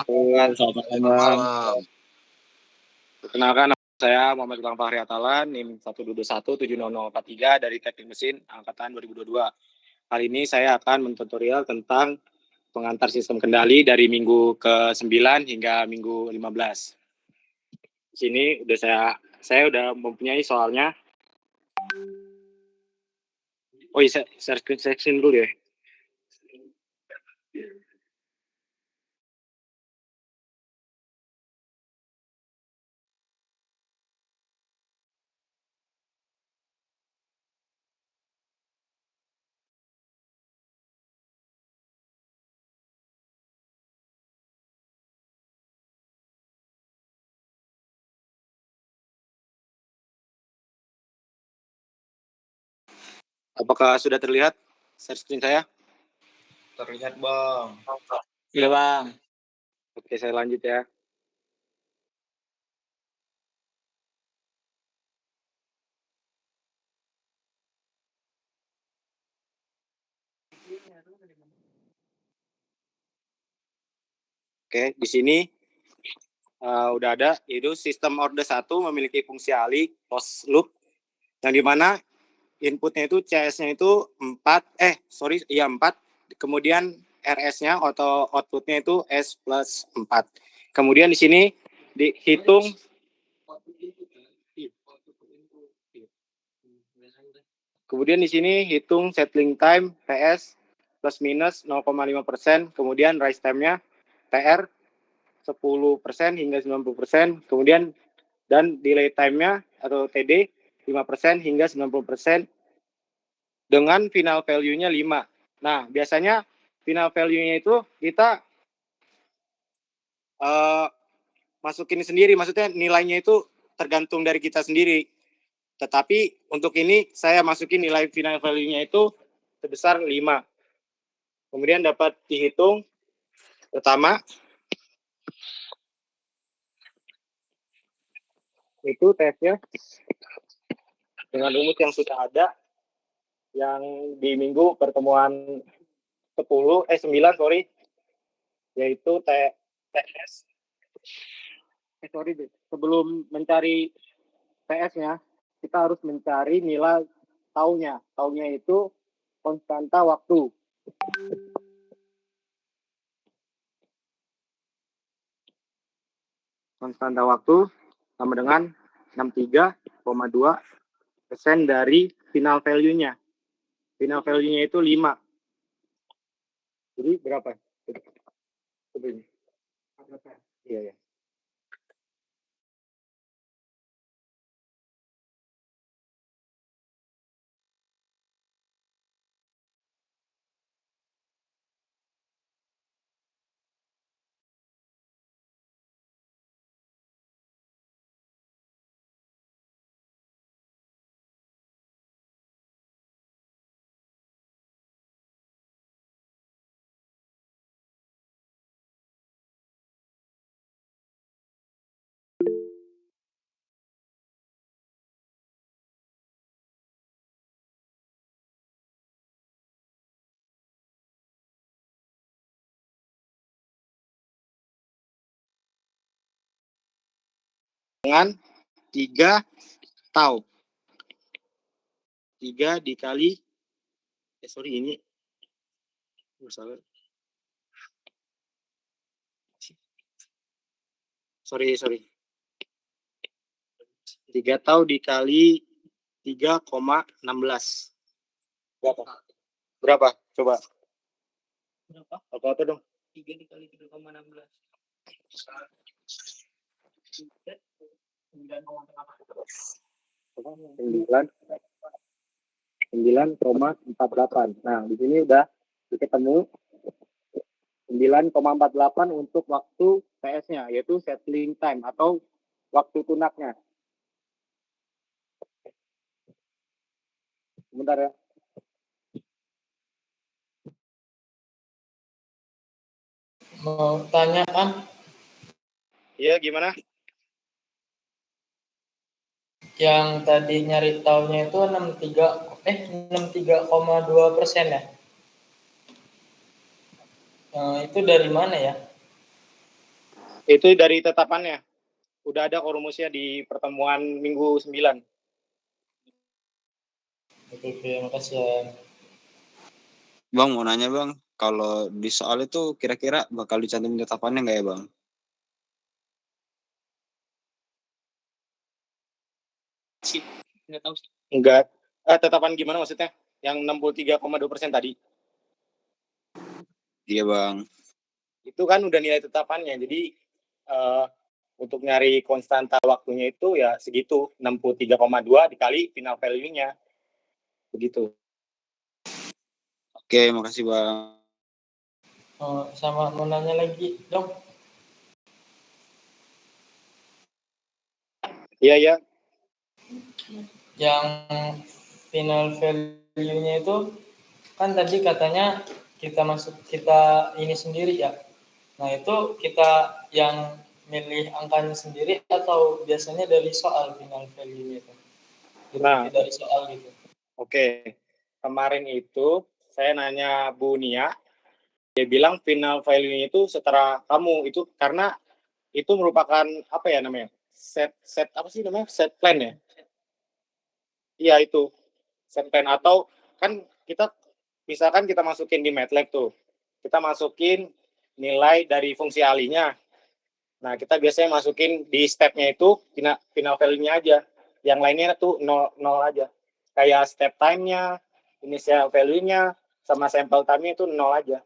Selamat malam. Malam. Perkenalkan, nama saya Muhammad Ilham Fahri Atalan, NIM 1217043 dari Teknik Mesin Angkatan 2022. Kali ini saya akan mentutorial tentang pengantar sistem kendali dari minggu ke-9 hingga minggu 15. Di sini saya udah mempunyai soalnya. Oh iya, saya screen dulu ya. Apakah sudah terlihat share screen saya? Terlihat, Bang. Iya, Bang. Oke, saya lanjut ya. Oke, di sini udah ada, itu sistem order 1 memiliki fungsi ALI closed loop yang dimana inputnya itu CS-nya itu 4, kemudian RS-nya atau outputnya itu S plus 4. Kemudian di sini dihitung hitung settling time PS plus minus 0,5%, kemudian rise time-nya TR 10% hingga 90%, kemudian dan delay time-nya atau TD 5% hingga 90% dengan final value-nya 5. Nah, biasanya final value-nya itu kita masukin sendiri, maksudnya nilainya itu tergantung dari kita sendiri. Tetapi untuk ini saya masukin nilai final value-nya itu sebesar 5. Kemudian dapat dihitung pertama itu tesnya dengan rumus yang sudah ada yang di minggu pertemuan 9 yaitu TS. Sebelum mencari TS-nya kita harus mencari nilai taunya. Taunya itu konstanta waktu. Konstanta waktu sama dengan 63,2% dari final value-nya. Final value-nya itu 5. Jadi berapa? Ini. Iya. Dengan 3 tau. 3 dikali ini masalah. Sorry. 3 tau dikali 3,16. Berapa? Coba. Berapa? Apa dong? 3 dikali 3,16. 9,48. Nah, di sini udah ketemu 9,48 untuk waktu PS-nya, yaitu settling time atau waktu tunaknya. Sebentar ya. Mau tanya, Kan? Iya, gimana? Yang tadi nyari taunya itu 63,2% ya? Itu dari mana ya? Itu dari tetapannya. Udah ada rumusnya di pertemuan minggu 9. Oke, makasih ya. Bang, mau nanya bang, kalau di soal itu kira-kira bakal dicantumin tetapannya nggak ya bang? Nggak tahu sih. Enggak. Tetapan gimana maksudnya? Yang 63,2% tadi. Iya bang. Itu kan udah nilai tetapannya. Jadi untuk nyari konstanta waktunya itu ya segitu, 63,2 dikali final value-nya. Begitu. Oke, makasih bang. Sama mau nanya lagi dong. Iya. Yang final value-nya itu kan tadi katanya kita ini sendiri ya. Nah, itu kita yang milih angkanya sendiri atau biasanya dari soal final value-nya itu? Nah, dari soal gitu. Oke. Kemarin itu saya nanya Bu Nia, dia bilang final value-nya itu setara kamu itu karena itu merupakan apa ya namanya? Set apa sih namanya? Set plan ya? Iya itu. Set plan atau kan kita misalkan kita masukin di MATLAB tuh. Kita masukin nilai dari fungsi alinya. Nah, kita biasanya masukin di step-nya itu final value-nya aja. Yang lainnya tuh 0 aja. Kayak step time-nya, initial value-nya, sama sample time-nya itu 0 aja.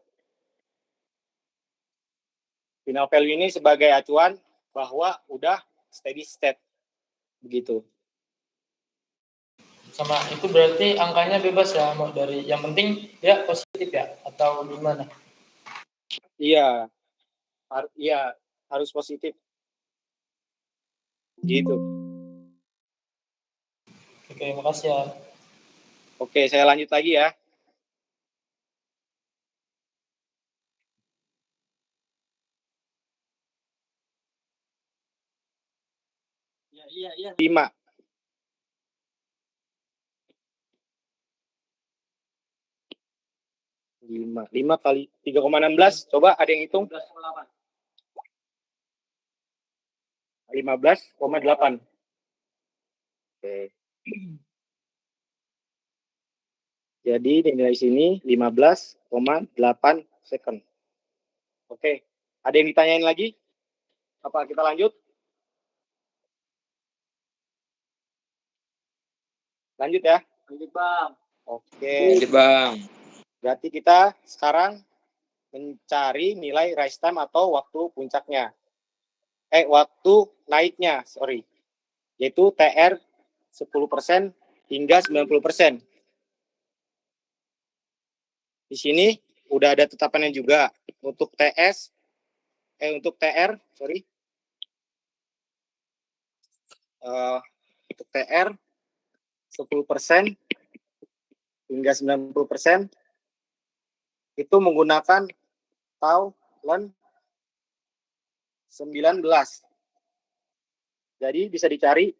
Final value ini sebagai acuan bahwa udah steady state. Begitu. Sama itu berarti angkanya bebas ya, mau dari yang penting ya positif ya atau gimana? Iya. Iya, harus positif. Gitu. Oke, makasih ya. Oke, saya lanjut lagi ya. Iya. 5. 5 kali 3,16. Coba ada yang hitung. 15,8. Oke. Jadi nilai sini 15,8 second. Oke. Ada yang ditanyain lagi? Apa kita lanjut? Lanjut ya. Lanjut, Bang. Oke. Lanjut bang. Berarti kita sekarang mencari nilai rise time atau waktu puncaknya. Waktu naiknya, sorry. Yaitu TR 10% hingga 90%. Di sini udah ada tetapannya juga. Untuk untuk TR, sorry. Untuk TR 10% hingga 90% itu menggunakan tau ln 19. Jadi bisa dicari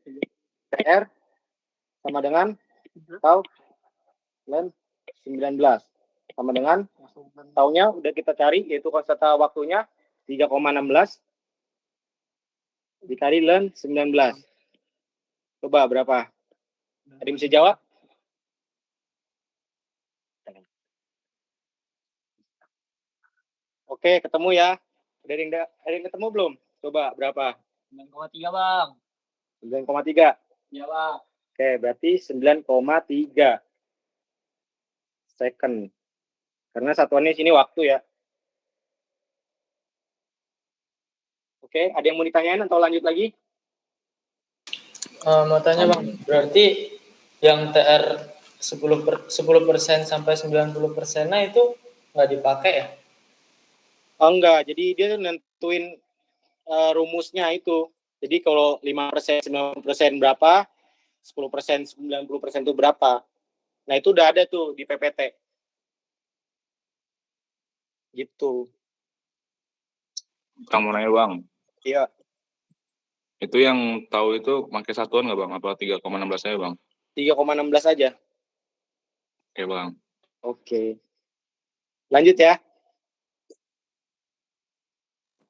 TR sama dengan tau ln 19 sama dengan taunya udah kita cari yaitu konstanta waktunya 3,16 dikali ln 19. Coba berapa? Ada yang bisa jawab? Oke, ketemu ya. Ada yang ketemu belum? Coba berapa? 9,3, Bang. 9,3. Iya, Bang. Oke, berarti 9,3 second. Karena satuannya sini waktu ya. Oke, ada yang mau ditanyain atau lanjut lagi? Mau tanya, Bang. Berarti yang TR 10% sampai 90%-nya itu nggak dipakai ya? Oh, enggak, jadi dia nentuin rumusnya itu. Jadi kalau 5%, 90% berapa, 10%, 90% itu berapa. Nah, itu udah ada tuh di PPT. Gitu. Kamu nanya bang, Iya. itu yang tahu itu pakai satuan nggak bang? Apa 3,16 aja bang? 3,16 aja. Oke bang. Oke. Lanjut ya.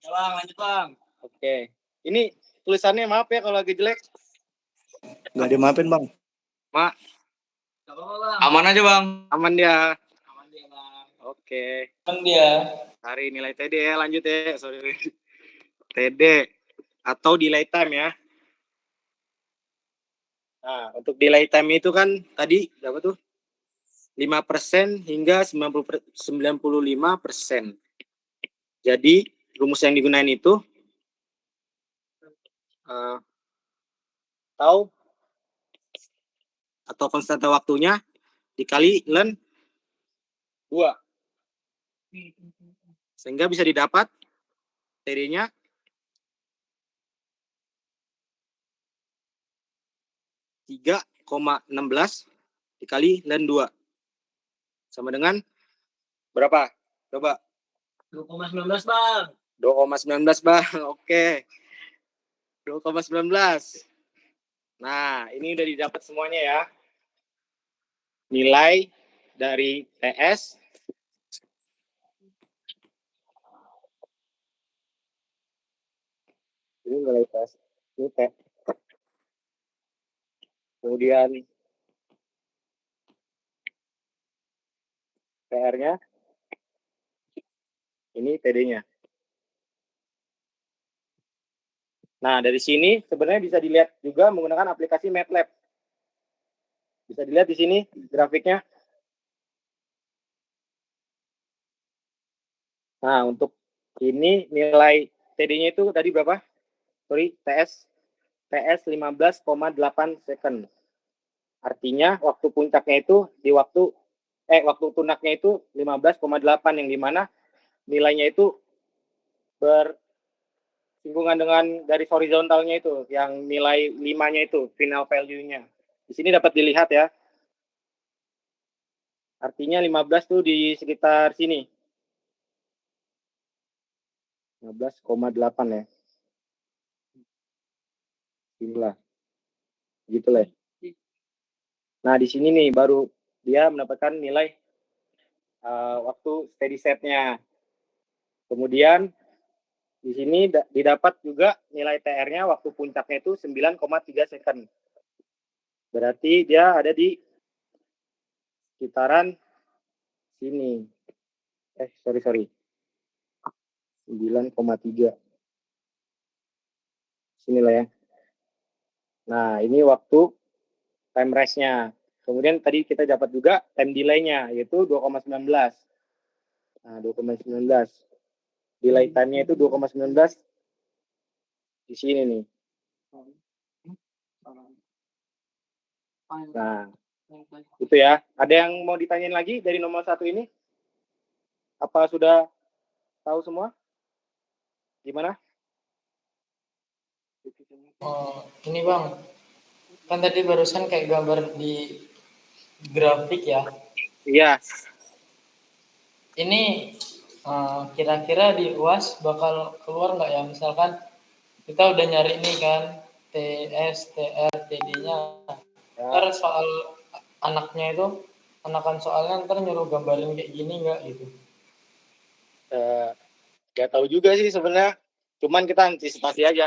Ya, Bang. Lanjut, Bang. Oke. Ini tulisannya maaf ya kalau agak jelek. Nggak dimaafin bang. Mak, Aman aja bang. aman dia. Oke. Kan dia. Cari nilai TD ya, lanjut ya. Sorry. TD atau delay time ya. Nah, untuk delay time itu kan tadi berapa tuh? 5% hingga 95%. Jadi rumus yang digunain itu tahu atau konstanta waktunya dikali ln 2. Sehingga bisa didapat TD-nya 3,16 dikali ln 2. Sama dengan berapa? Coba. 2,19 bang. 2,19 bang. Oke. 2,19. Nah, ini udah didapat semuanya ya. Nilai dari TS ini nilai TS ini T. Kemudian PR-nya ini TD-nya. Nah, dari sini sebenarnya bisa dilihat juga menggunakan aplikasi MATLAB. Bisa dilihat di sini grafiknya. Nah, untuk ini nilai TD-nya itu tadi berapa? Sorry, TS 15,8 second. Artinya waktu puncaknya itu di waktu tunaknya itu 15,8 yang dimana nilainya itu bersinggungan dengan garis horizontalnya itu, yang nilai 5-nya itu, final value-nya. Di sini dapat dilihat ya. Artinya 15 tuh di sekitar sini. 15,8 ya. Inilah. Gitu lah. Nah, di sini nih baru dia mendapatkan nilai waktu steady state-nya. Kemudian di sini didapat juga nilai TR-nya waktu puncaknya itu 9,3 second. Berarti dia ada di sekitaran sini. Sorry. 9,3. Sinilah ya. Nah, ini waktu time rest-nya. Kemudian tadi kita dapat juga time delay-nya, yaitu 2,19. Nah, 2,19. Delay time-nya itu 2,19 di sini nih. Nah, itu ya. Ada yang mau ditanyain lagi dari nomor 1 ini? Apa sudah tahu semua? Gimana? Oh, ini bang. Kan tadi barusan kayak gambar di grafik ya. Iya. Ini kira-kira di UAS bakal keluar nggak ya? Misalkan kita udah nyari nih kan TS, TR, TD-nya. Ntar soal anaknya itu, anakan soalnya ntar nyuruh gambarin kayak gini nggak gitu? Gak tahu juga sih sebenarnya. Cuman kita antisipasi aja.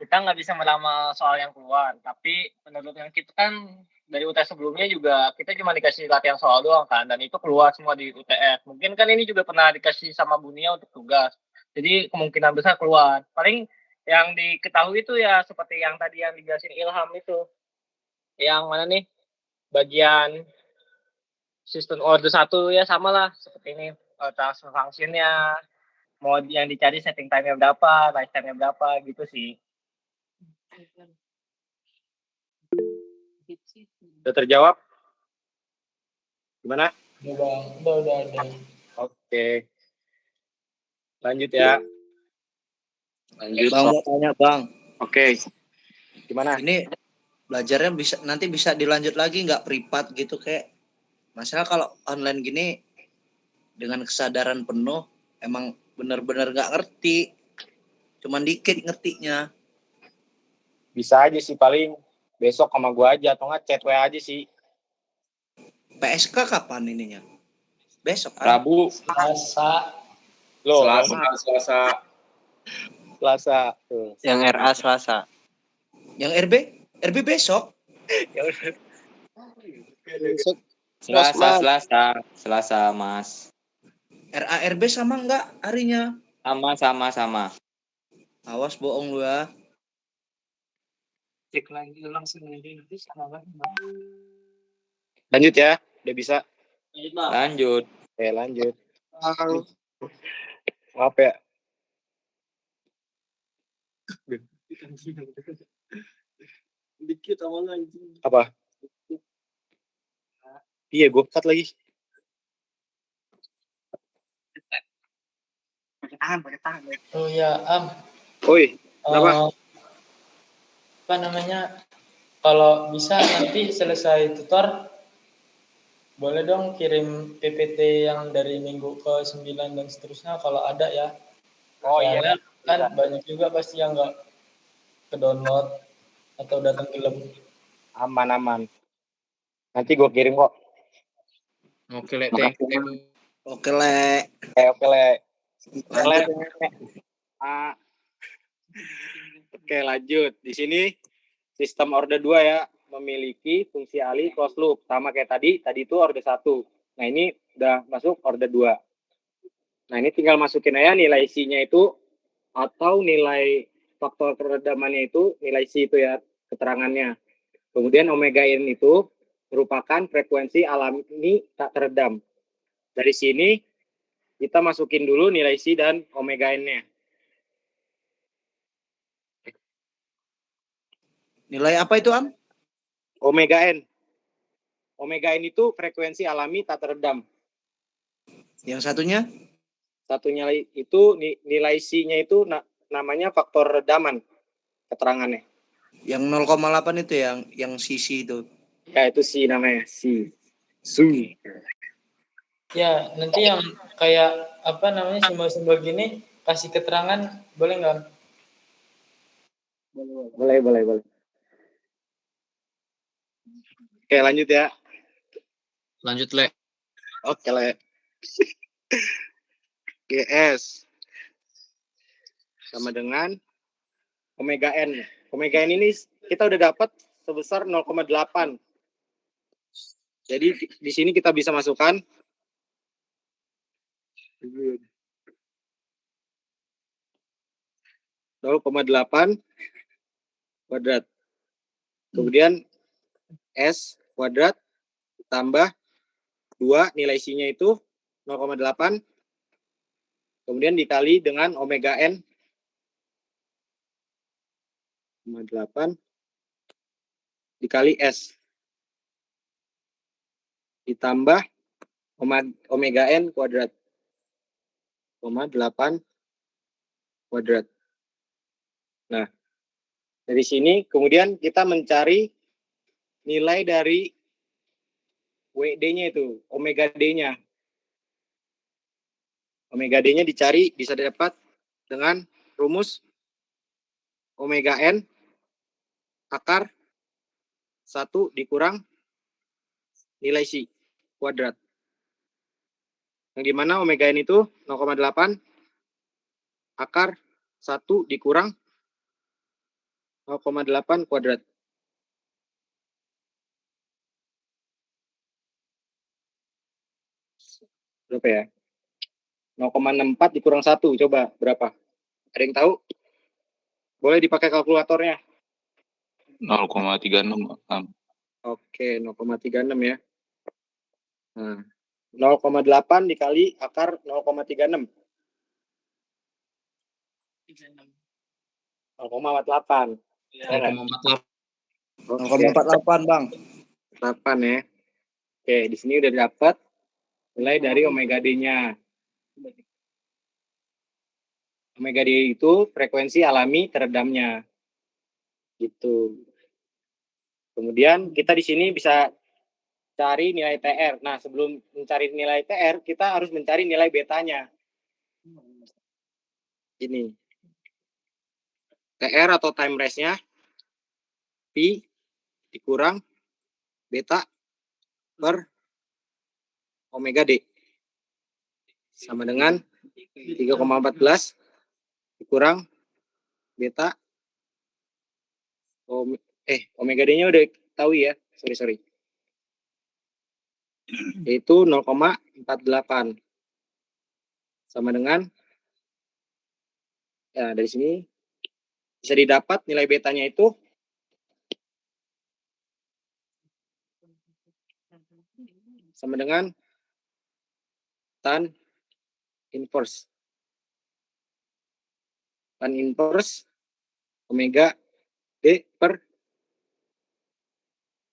Kita nggak bisa meramal soal yang keluar. Tapi menurut yang kita kan dari UTS sebelumnya juga kita cuma dikasih latihan soal doang kan. Dan itu keluar semua di UTS. Mungkin kan ini juga pernah dikasih sama Bunia untuk tugas. Jadi kemungkinan besar keluar. Paling yang diketahui itu ya seperti yang tadi yang dijelasin Ilham itu. Yang mana nih? Bagian sistem order 1 ya sama lah. Seperti ini. Transfer function-nya. Mau yang dicari setting time-nya berapa, rise time-nya berapa, gitu sih. Udah terjawab? Gimana? Udah bang, udah ada. Oke. Lanjut ya. Lanjut. Bang mau tanya bang. Oke. Gimana? Ini belajarnya nanti bisa dilanjut lagi nggak privat gitu kayak. Masalah kalau online gini dengan kesadaran penuh emang benar-benar nggak ngerti. Cuman dikit ngertinya. Bisa aja sih paling besok sama gua aja atau nggak chat WA aja sih. PSK kapan ininya? Besok kan? Rabu, Selasa. Loh, Selasa. Selasa. Tuh. Yang RA Selasa. Yang RB besok. Besok Selasa, Mas. RARB sama enggak harinya? Sama. Awas bohong lu ya. Cek lagi langsung aja nanti sama. lanjut ya. Udah bisa. Lanjut. Oke, lanjut. Maaf ya. Dikit awalnya anjing. Apa? Iya, gue cut lagi. Pakai tangan. Oh ya, Oi, kenapa? apa namanya? Kalau bisa nanti selesai tutor, boleh dong kirim PPT yang dari minggu ke 9 dan seterusnya kalau ada ya. Oh Soalnya iya. kan banyak juga pasti yang nggak ke download atau datang ke lab. Aman. Nanti gue kirim kok. Oke, thank you. Oke, Le. Oke, Le. Lanjut. Oke, lanjut. Di sini sistem order 2 ya, memiliki fungsi alih close loop. Sama kayak tadi itu order 1. Nah, ini udah masuk order 2. Nah, ini tinggal masukin aja nilai C-nya itu atau nilai faktor keredamannya itu, nilai C itu ya, keterangannya. Kemudian omega n itu merupakan frekuensi alami tak teredam. Dari sini kita masukin dulu nilai C dan omega n-nya. Nilai apa itu, Am? Omega n. Omega n itu frekuensi alami tak teredam. Yang satunya? Satunya itu nilai C-nya itu namanya faktor redaman keterangannya. Yang 0,8 itu yang sisi itu. Ya, itu C namanya, C. Su. Ya, nanti yang kayak apa namanya simbol-simbol gini kasih keterangan boleh nggak? Boleh. Oke, lanjut ya. Lanjut, Le. Oke, Le. GS sama dengan omega n. Omega n ini kita udah dapat sebesar 0,8. Jadi di sini kita bisa masukkan 0,8 kuadrat. Kemudian S kuadrat tambah 2 nilai C-nya itu 0,8. Kemudian dikali dengan omega n 0,8 dikali S ditambah omega n kuadrat 0,8 kuadrat. Nah, dari sini kemudian kita mencari nilai dari WD-nya itu, omega D-nya. Omega D-nya dicari bisa dapat dengan rumus omega n akar 1 dikurang nilai C kuadrat. Yang dimana omega n itu 0,8 akar 1 dikurang 0,8 kuadrat. Berapa ya? 0,64 dikurang 1, coba berapa? Ada yang tahu? Boleh dipakai kalkulatornya. 0,36. Oke, 0,36 ya. Nah, 0,8 dikali akar 0,36. 0,48. 0,48. 0,48, Bang. 8 ya. Oke, di sini udah dapat nilai dari omega D-nya. Omega D itu frekuensi alami teredamnya. Gitu. Kemudian kita di sini bisa cari nilai TR. Nah, sebelum mencari nilai TR, kita harus mencari nilai betanya. Ini. TR atau time rise-nya Pi dikurang beta per omega D. Sama dengan 3,14 dikurang beta omega D-nya udah tahu ya. Sorry. Yaitu 0,48 sama dengan ya dari sini bisa didapat nilai betanya itu sama dengan tan inverse omega D per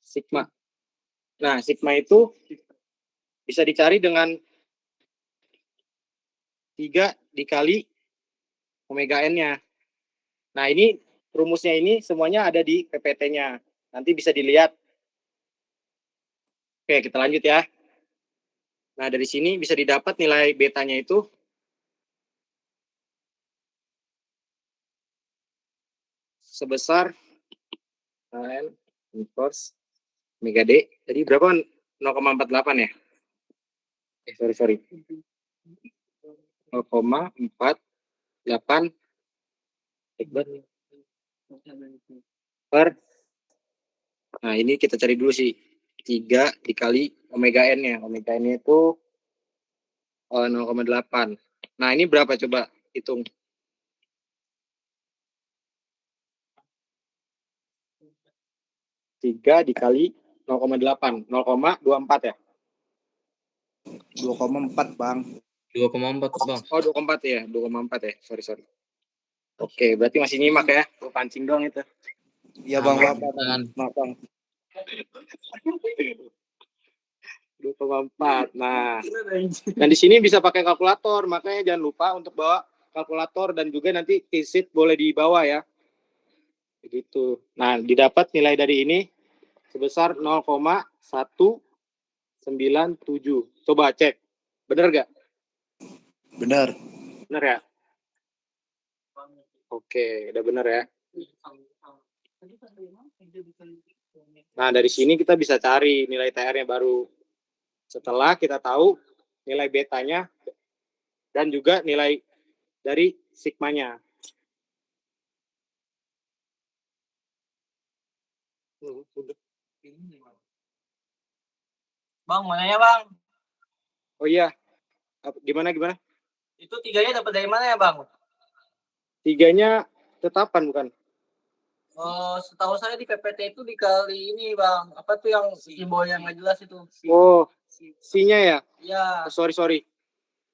sigma. Nah, sigma itu bisa dicari dengan 3 dikali omega N-nya. Nah, ini rumusnya ini semuanya ada di PPT-nya. Nanti bisa dilihat. Oke, kita lanjut ya. Nah, dari sini bisa didapat nilai betanya itu sebesar N inverse omega D. Jadi berapa? 0,48 ya? Sorry. 0,48 per. Nah, ini kita cari dulu sih. 3 dikali omega N-nya. Omega N-nya itu 0,8. Nah, ini berapa coba hitung? 3 dikali 0,8. 0,24 ya? 2,4 Bang. 2,4 Bang. Oh, 2,4 ya? 2,4 ya? Sorry. Oke, berarti masih nyimak ya? Gue pancing doang itu. Iya Bang, Aman. Maaf Bang. 2,4. Nah, dan di sini bisa pakai kalkulator, makanya jangan lupa untuk bawa kalkulator dan juga nanti T-sheet boleh dibawa ya. Begitu. Nah, didapat nilai dari ini sebesar 0,197. Coba cek. Benar gak? Bener. Benar ya? Oke, udah benar ya. Nah, dari sini kita bisa cari nilai TR-nya baru. Setelah kita tahu nilai betanya dan juga nilai dari sigmanya. Bang, mau nanya Bang, Oh iya, gimana? itu tiganya dapat dari mana ya Bang? 3-nya tetapan bukan? Setahu saya di PPT itu dikali ini Bang, apa tuh yang simbol yang nggak jelas itu? Oh, C-nya ya? Iya, Oh, sorry.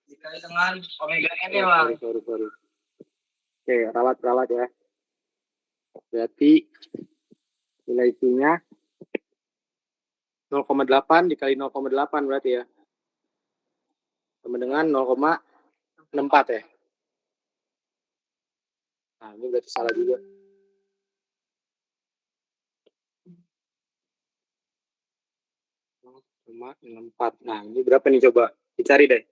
dikali dengan omega N-nya Bang. Sorry. Oke, ralat ya. Berarti nilai C-nya 0,8 dikali 0,8 berarti ya. Sama dengan 0,64 ya. Nah, ini berarti salah juga. 0,64. Nah, ini berapa nih coba? Dicari deh.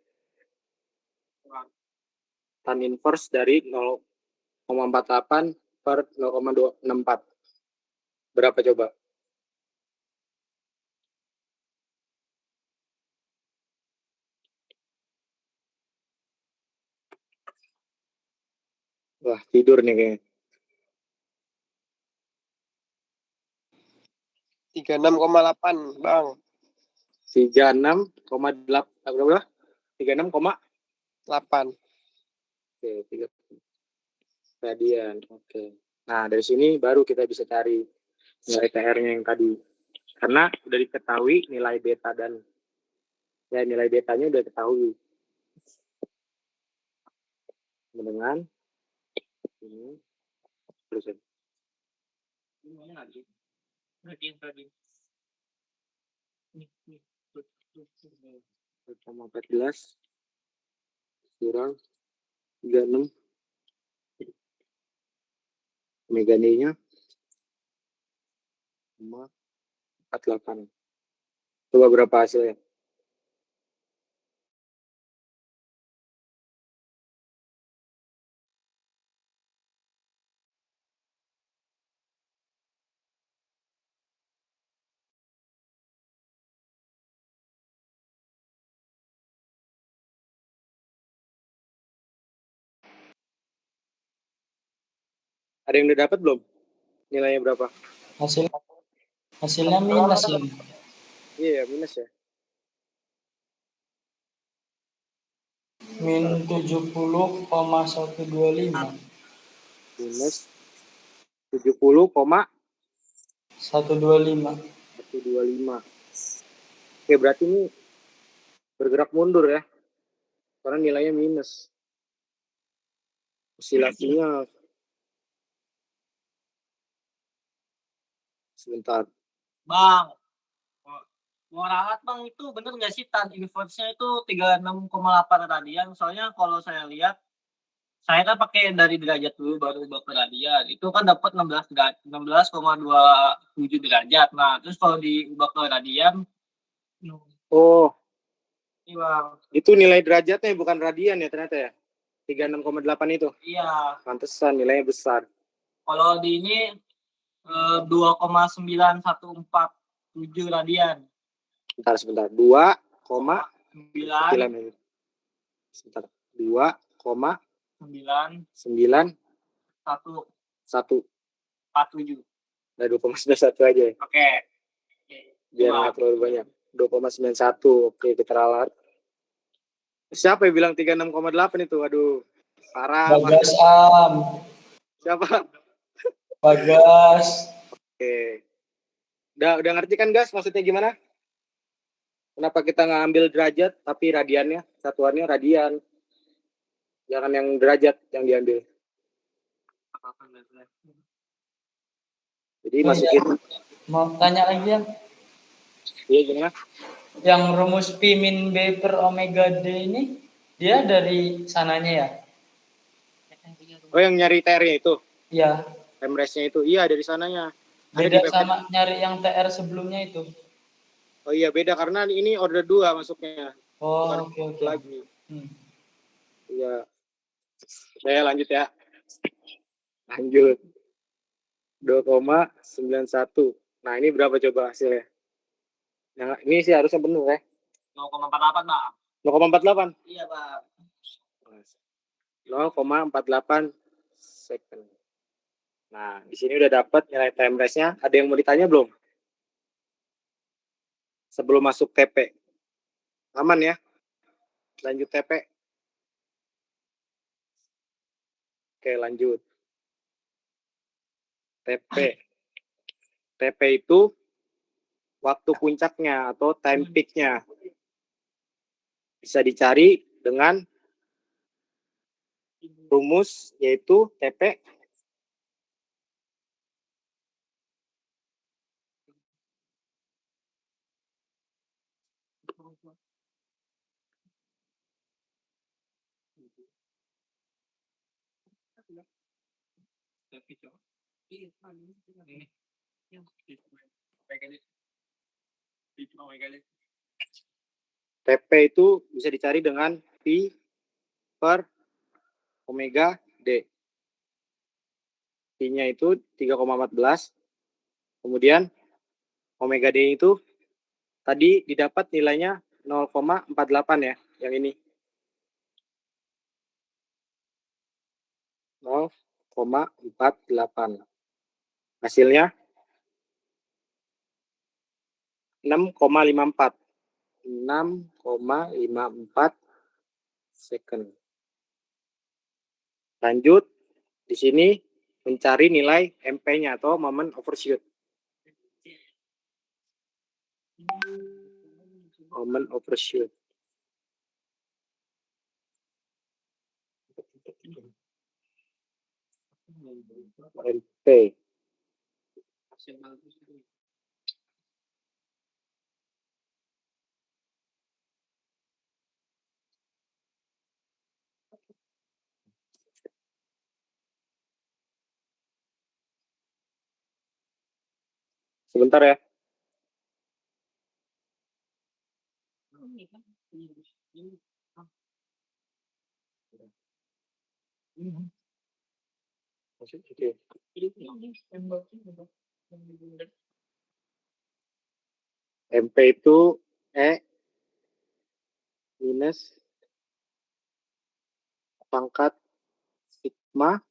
Tan inverse dari 0,48 per 0,264. Berapa coba? Wah, tidur nih kayaknya. 36,8 Bang. 36,8 berapa? 36,8. 8. Oke, 3 radian. Oke. Nah, dari sini baru kita bisa cari nilai TR-nya yang tadi. Karena udah diketahui nilai beta dan ya nilai betanya udah diketahui. Dengan ini terus ya. 14 kurang 36 omega D-nya 48. Coba berapa hasilnya? Ada yang udah dapat belum? Nilainya berapa? Hasilnya minus ya. Iya, minus ya. Min 70,125. Minus 70,125. 125. Oke, berarti ini bergerak mundur ya. Karena nilainya minus. Osilasinya sebentar. Bang, mau ralat bang, itu bener nggak sih tan inverse-nya itu 36,8 radian? Soalnya kalau saya lihat, saya kan pakai dari derajat dulu baru ubah ke radian. Itu kan dapat 16,27 derajat. Nah, terus kalau diubah ke radian, Oh, ini bang, itu nilai derajatnya bukan radian ya ternyata ya. 36,8 itu. iya. Pantesan nilainya besar. Kalau di ini 2,9147 radian. Sebentar. 2,9 9, ini. Sebentar. 2,9 1, 1. 47. Nah, 2,91 aja ya. Oke. Biar nggak terlalu banyak. 2,91. Oke, kita ralat. Siapa yang bilang 36,8 itu? Waduh, parah. Bagas Am. Siapa? Bagas. Oke. Udah ngerti kan, guys? Maksudnya gimana? Kenapa kita nggak ambil derajat, tapi radiannya, satuannya radian. Jangan yang derajat yang diambil. Jadi masukin. Mau tanya lagi ya. Iya, gimana? Yang rumus Pi min B per omega D ini, dia dari sananya ya? Oh, yang nyari TR-nya itu? Iya. MRES-nya itu? Iya, dari sananya. Beda sama nyari yang TR sebelumnya itu. Oh iya, beda karena ini order 2 masuknya. Oh, oke. Lagi. Iya. Saya lanjut ya. Lanjut. 2,91. Nah, ini berapa coba hasilnya? Yang ini sih harusnya benar ya. 0,48 bang. 0,48. Iya bang. 0,48 second. Nah, di sini udah dapat nilai time race-nya. Ada yang mau ditanya belum? Sebelum masuk TP. Aman ya? Lanjut TP. Oke, lanjut. TP. TP itu waktu puncaknya atau time peak-nya. Bisa dicari dengan rumus yaitu TP TP itu bisa dicari dengan Pi per omega D. Pi-nya itu 3,14. Kemudian omega D itu tadi didapat nilainya 0,48 ya, yang ini. 0,48. Hasilnya 6,54. 6,54 second. Lanjut, di sini mencari nilai MP-nya atau moment overshoot. Moment overshoot. MP. Sebentar ya. MP itu E minus pangkat sigma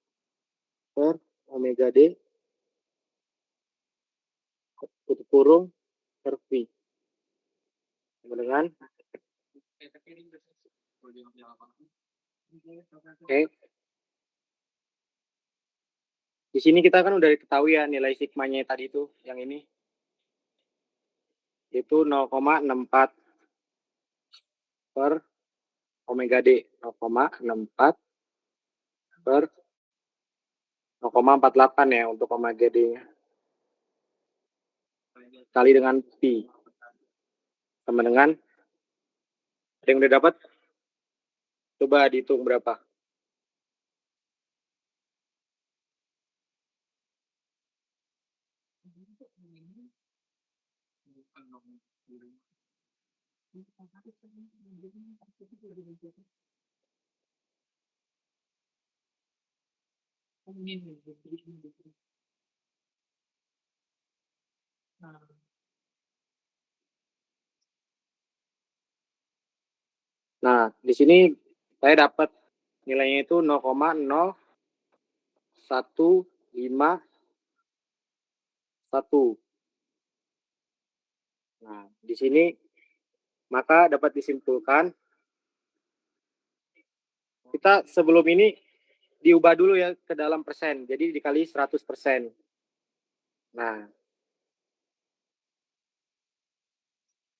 per omega D tutup kurung R-V sama dengan oke. Di sini kita kan udah ketahui ya nilai sigmanya tadi itu yang ini itu 0,64 per omega D 0,64 per 0,48 ya untuk omega D-nya kali dengan pi sama dengan ada yang udah dapat? Coba dihitung berapa? Nah, di sini saya dapat nilainya itu 0,0151. Nah, di sini maka dapat disimpulkan kita sebelum ini diubah dulu ya ke dalam persen. Jadi dikali 100%. Nah,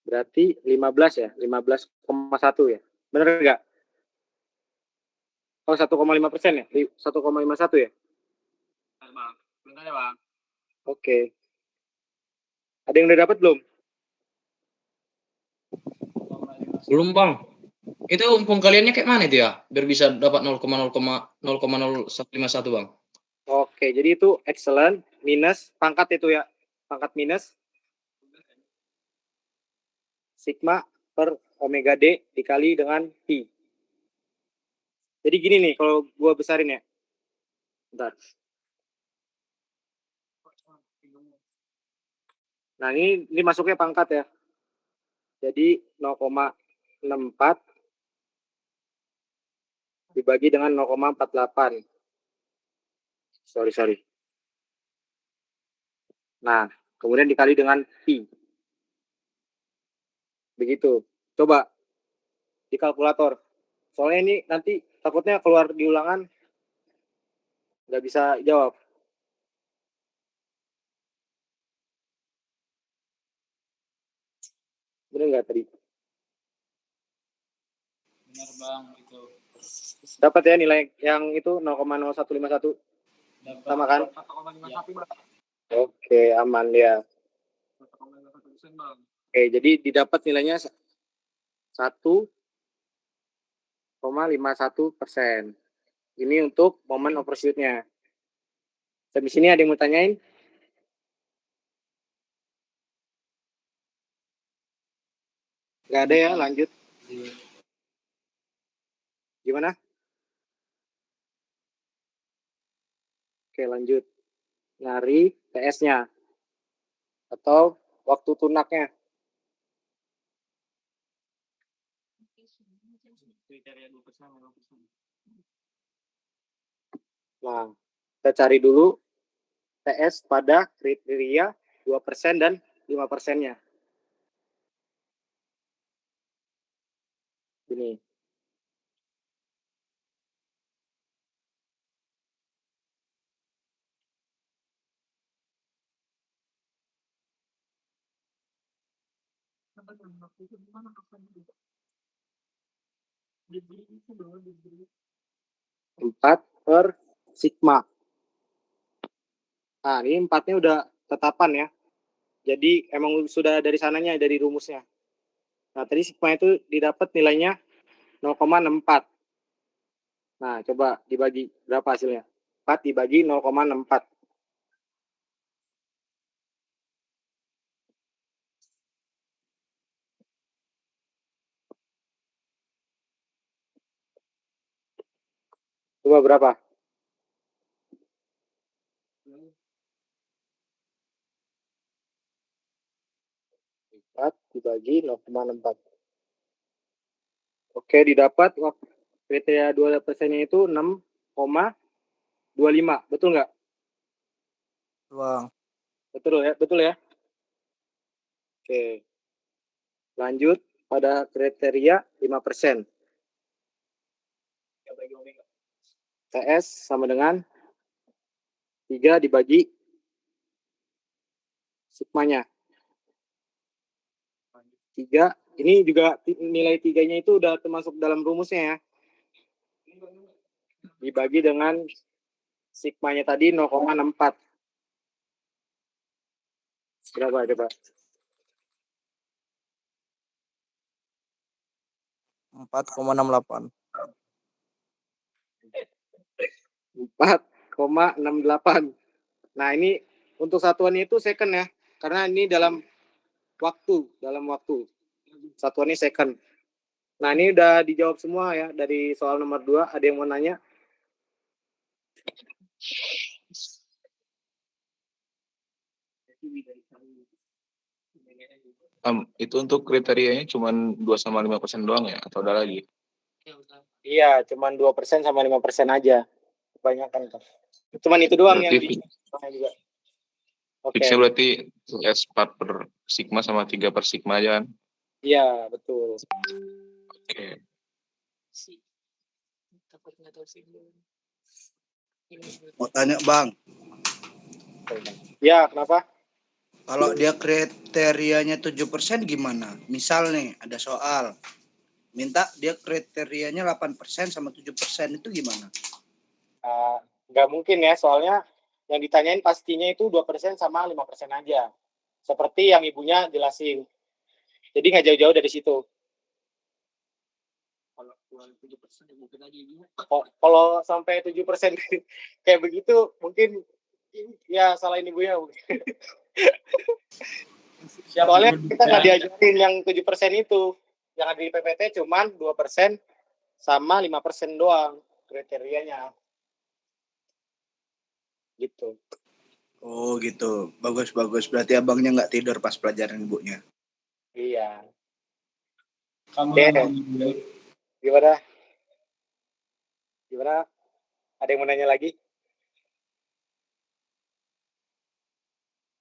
berarti 15 ya, 15,1 ya. Benar nggak? Oh, 1,5% ya? 1,51 ya? Benar ya, Bang. Oke. Ada yang udah dapat belum? Belum, Bang. Itu pengkaliannya kayak mana itu ya? Biar bisa dapat 0,0151, Bang. Oke, jadi itu excellent minus pangkat itu ya. Pangkat minus sigma per omega D dikali dengan pi. Jadi gini nih, kalau gua besarin ya. Bentar. Nah, ini masuknya pangkat ya. Jadi 0,64 dibagi dengan 0,48. Sorry. Nah, kemudian dikali dengan pi. Begitu. Coba di kalkulator. Soalnya ini nanti takutnya keluar di ulangan nggak bisa jawab. Bener nggak tadi? Benar Bang, itu. Dapat ya nilai yang itu 0,0151. Dapat. Sama kan? 1,51, Bang. Oke, aman ya. 1,51%, Bang. Oke, jadi didapat nilainya 1,51%. Ini untuk momen overshoot-nya. Sampai sini ada yang mau tanyain? Nggak ada ya, lanjut. Gimana? Oke, lanjut. Nyari TS-nya. Atau waktu tunaknya. Nah, kita cari dulu TS pada kriteria 2% dan 5%-nya. Ini. Empat per sigma. Nah, ini 4-nya udah tetapan ya. Jadi emang sudah dari sananya, dari rumusnya. Nah, tadi sigma itu didapat nilainya 0,64. Nah, coba dibagi berapa hasilnya? 4 dibagi 0,64. Coba berapa? 4 dibagi 0,64. Oke, didapat kriteria 2%-nya itu 6,25. Betul nggak? Bang. Betul ya? Oke. Lanjut pada kriteria 5%. TS sama dengan 3 dibagi sigmanya. 3, ini juga nilai 3-nya itu udah termasuk dalam rumusnya ya. Dibagi dengan sigmanya tadi 0,64. Berapa coba? 4,68. 4,68. Nah, ini untuk satuannya itu second ya. Karena ini dalam waktu. Satuannya second. Nah, ini udah dijawab semua ya dari soal nomor 2. Ada yang mau nanya? Itu untuk kriterianya cuma 2-5% doang ya? Atau ada lagi? Iya, cuman 2% sama 5% aja. Kebanyakan kan. Cuman itu doang yang Berarti juga. Oke. fixnya berarti S 4 per sigma sama 3 per sigma aja kan? Iya, betul. Oke. Mau tanya Bang, Ya, kenapa? kalau dia kriterianya 7% gimana? Misal nih ada soal, minta dia kriterianya 8% sama 7% itu gimana? Nggak mungkin ya, soalnya yang ditanyain pastinya itu 2% sama 5% aja. Seperti yang ibunya jelasin. Jadi nggak jauh-jauh dari situ. Kalau sampai 7% kayak begitu, mungkin ya salahin ibunya. Soalnya kita nggak diajarin yang 7% itu. Yang ada di PPT cuman 2% sama 5% doang kriterianya. Gitu. Oh gitu, bagus. Berarti abangnya nggak tidur pas pelajaran ibunya. Iya. Kamu Gimana? Ada yang mau nanya lagi?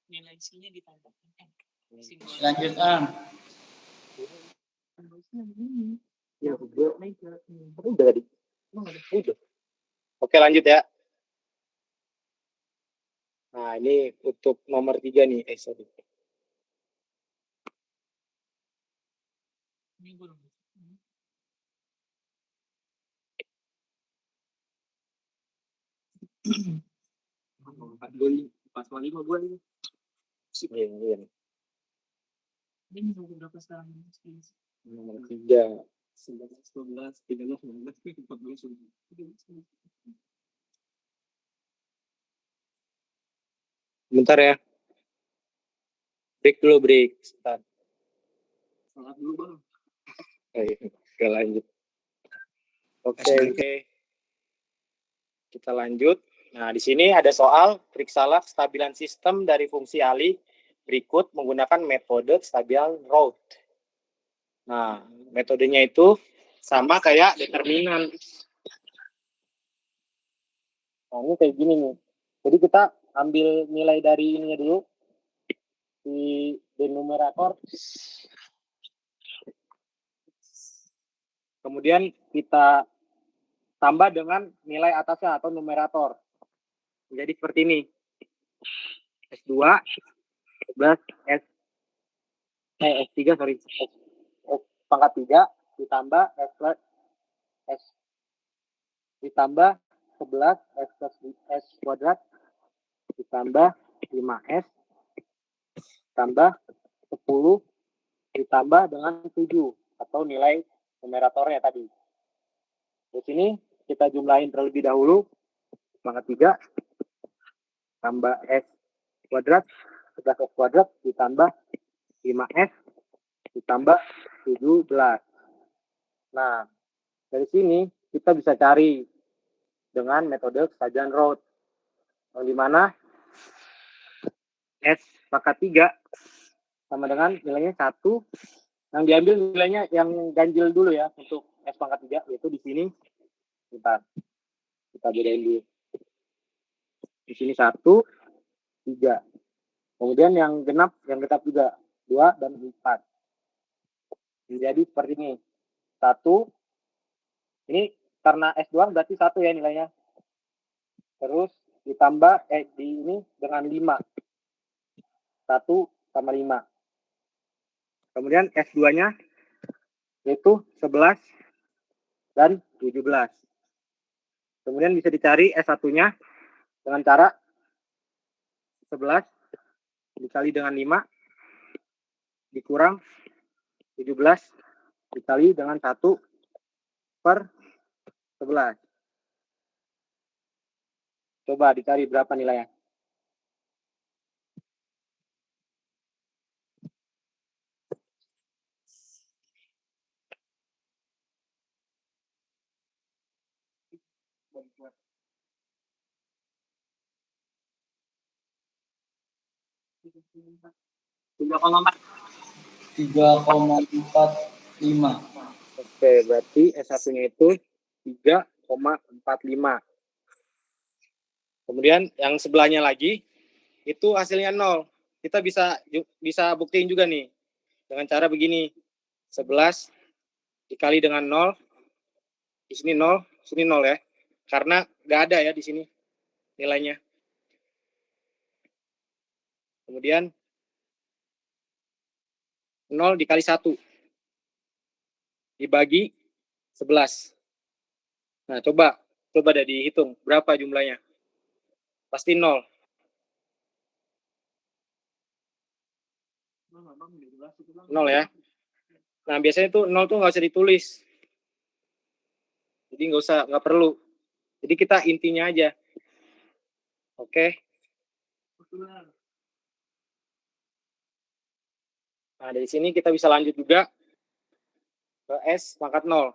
nilai isinya ditambahkan. Lanjut Am. Ya, udah tadi. Udah. Oke, lanjut ya. Nah, ini untuk nomor 3 nih. Sorry. Pas lagi mau gue nih. Iya. Ini berapa sekarang? Nomor 3. 11, 12, 13, 14, 15. Bentar ya. Break. Sebentar. Salat dulu, Bang. Oke, lanjut. Oke. Kita lanjut. Nah, di sini ada soal periksalah kestabilan sistem dari fungsi alih berikut menggunakan metode kestabilan Roth. Nah, metodenya itu sama kayak determinan. Nah, ini kayak gini nih. Jadi kita ambil nilai dari ininya dulu. Di denumerator. Kemudian kita tambah dengan nilai atasnya atau numerator. Jadi seperti ini. S2 plus S3 sorry. S pangkat 3 ditambah S plus S ditambah 11 S plus S kuadrat ditambah 5S tambah 10 ditambah dengan 7 atau nilai numeratornya tadi. Di sini kita jumlahin terlebih dahulu. Pangkat 3 tambah S kuadrat 11 S kuadrat ditambah 5S ditambah 17. Nah, dari sini kita bisa cari dengan metode kestabilan Roth. Yang dimana S pangkat 3 sama dengan nilainya 1. Yang diambil nilainya yang ganjil dulu ya untuk S pangkat 3, yaitu di sini. Bentar. Kita bedain dulu. Di sini 1, 3. Kemudian yang genap juga 2 dan 4. Jadi seperti ini. 1. Ini karena S2 berarti 1 ya nilainya. Terus ditambah di ini dengan 5. 1 sama 5. Kemudian S2-nya yaitu 11 dan 17. Kemudian bisa dicari S1-nya dengan cara 11 dikali dengan 5 dikurang 17 dikali dengan 1 per 11. Coba dicari berapa nilainya. Tiga koma 3,45. Oke, berarti S1-nya itu 3,45. Kemudian yang sebelahnya lagi itu hasilnya 0. Kita bisa buktiin juga nih dengan cara begini. 11 dikali dengan 0. Di sini 0, sini 0 ya. Karena nggak ada ya di sini nilainya. Kemudian 0 dikali 1 dibagi 11. Nah, coba deh dihitung berapa jumlahnya. Pasti 0. Ya. Nah, biasanya tuh 0 tuh nggak usah ditulis. Jadi nggak perlu. Jadi kita intinya aja. Oke. Nah, dari sini kita bisa lanjut juga ke S pangkat 0.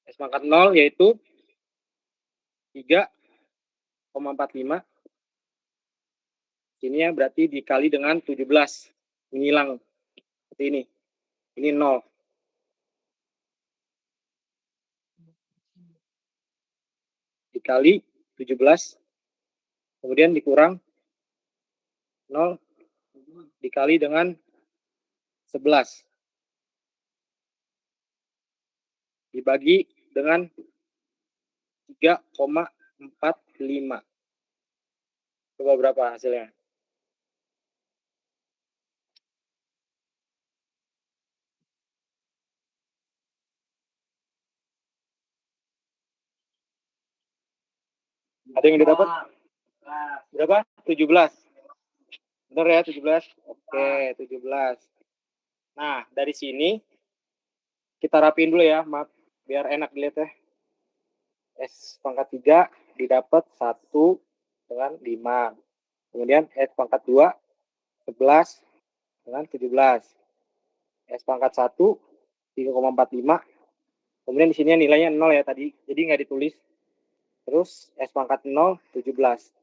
S pangkat 0 yaitu 3,45. Ini ya berarti dikali dengan 17. Menghilang. Seperti ini. Ini 0. Dikali 17. Kemudian dikurang 0 dikali dengan 11. Dibagi dengan 3,45. Coba berapa hasilnya? Ada yang didapat? Berapa? 17. Benar ya, 17? Oke, 17. Nah, dari sini kita rapiin dulu ya, maaf, biar enak dilihat ya. S pangkat 3 didapat 1 dengan 5. Kemudian S pangkat 2, 11 dengan 17. S pangkat 1, 3,45. Kemudian di sini nilainya 0 ya tadi, jadi nggak ditulis. Terus S pangkat 0, 17.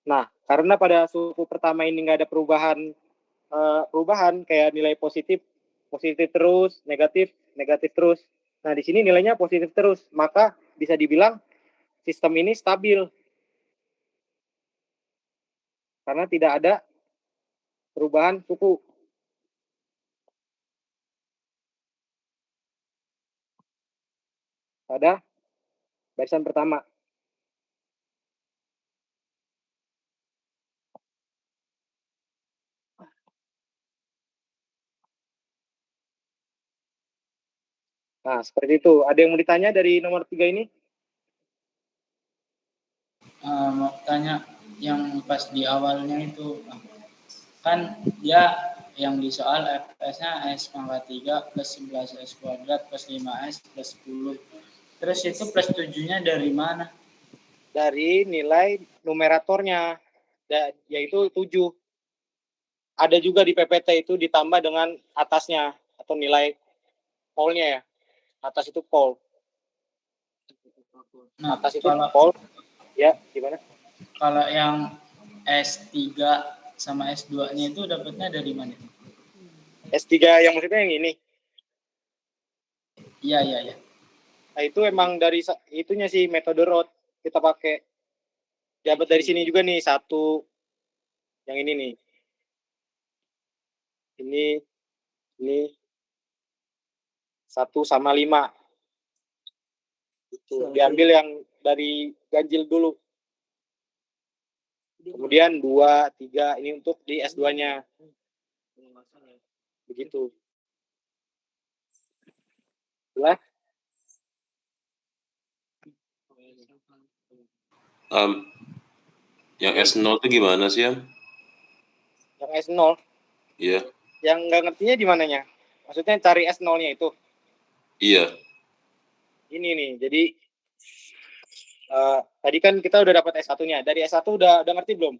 Nah, karena pada suku pertama ini nggak ada perubahan kayak nilai positif terus, negatif terus. Nah, di sini nilainya positif terus, maka bisa dibilang sistem ini stabil. Karena tidak ada perubahan suku. Pada barisan pertama. Nah, seperti itu. Ada yang mau ditanya dari nomor 3 ini? Mau tanya yang pas di awalnya itu, kan dia yang di soal FPS-nya S pangkat 3 plus 11S kuadrat plus 5S plus 10. Terus itu plus 7-nya dari mana? Dari nilai numeratornya, yaitu 7. Ada juga di PPT itu ditambah dengan atasnya, atau nilai polnya ya. Atas itu pol. Nah, atas itu pol. Ya, gimana? Kalau yang S3 sama S2-nya itu dapatnya dari mana? S3 yang maksudnya yang ini? Iya. Nah, itu emang dari itunya sih metode ROT kita pakai. Dapat dari sini juga nih, 1. Yang ini nih. Ini 1/5. Itu diambil yang dari ganjil dulu. Kemudian 2, 3 ini untuk di S2-nya. Begitu. Jelas? Yang S0 itu gimana sih, Am? Yang S0? Iya. Yang nggak ngertinya di mananya? Maksudnya cari S0-nya itu? Iya. Ini nih, jadi tadi kan kita udah dapat S1-nya. Dari S1 udah ngerti belum?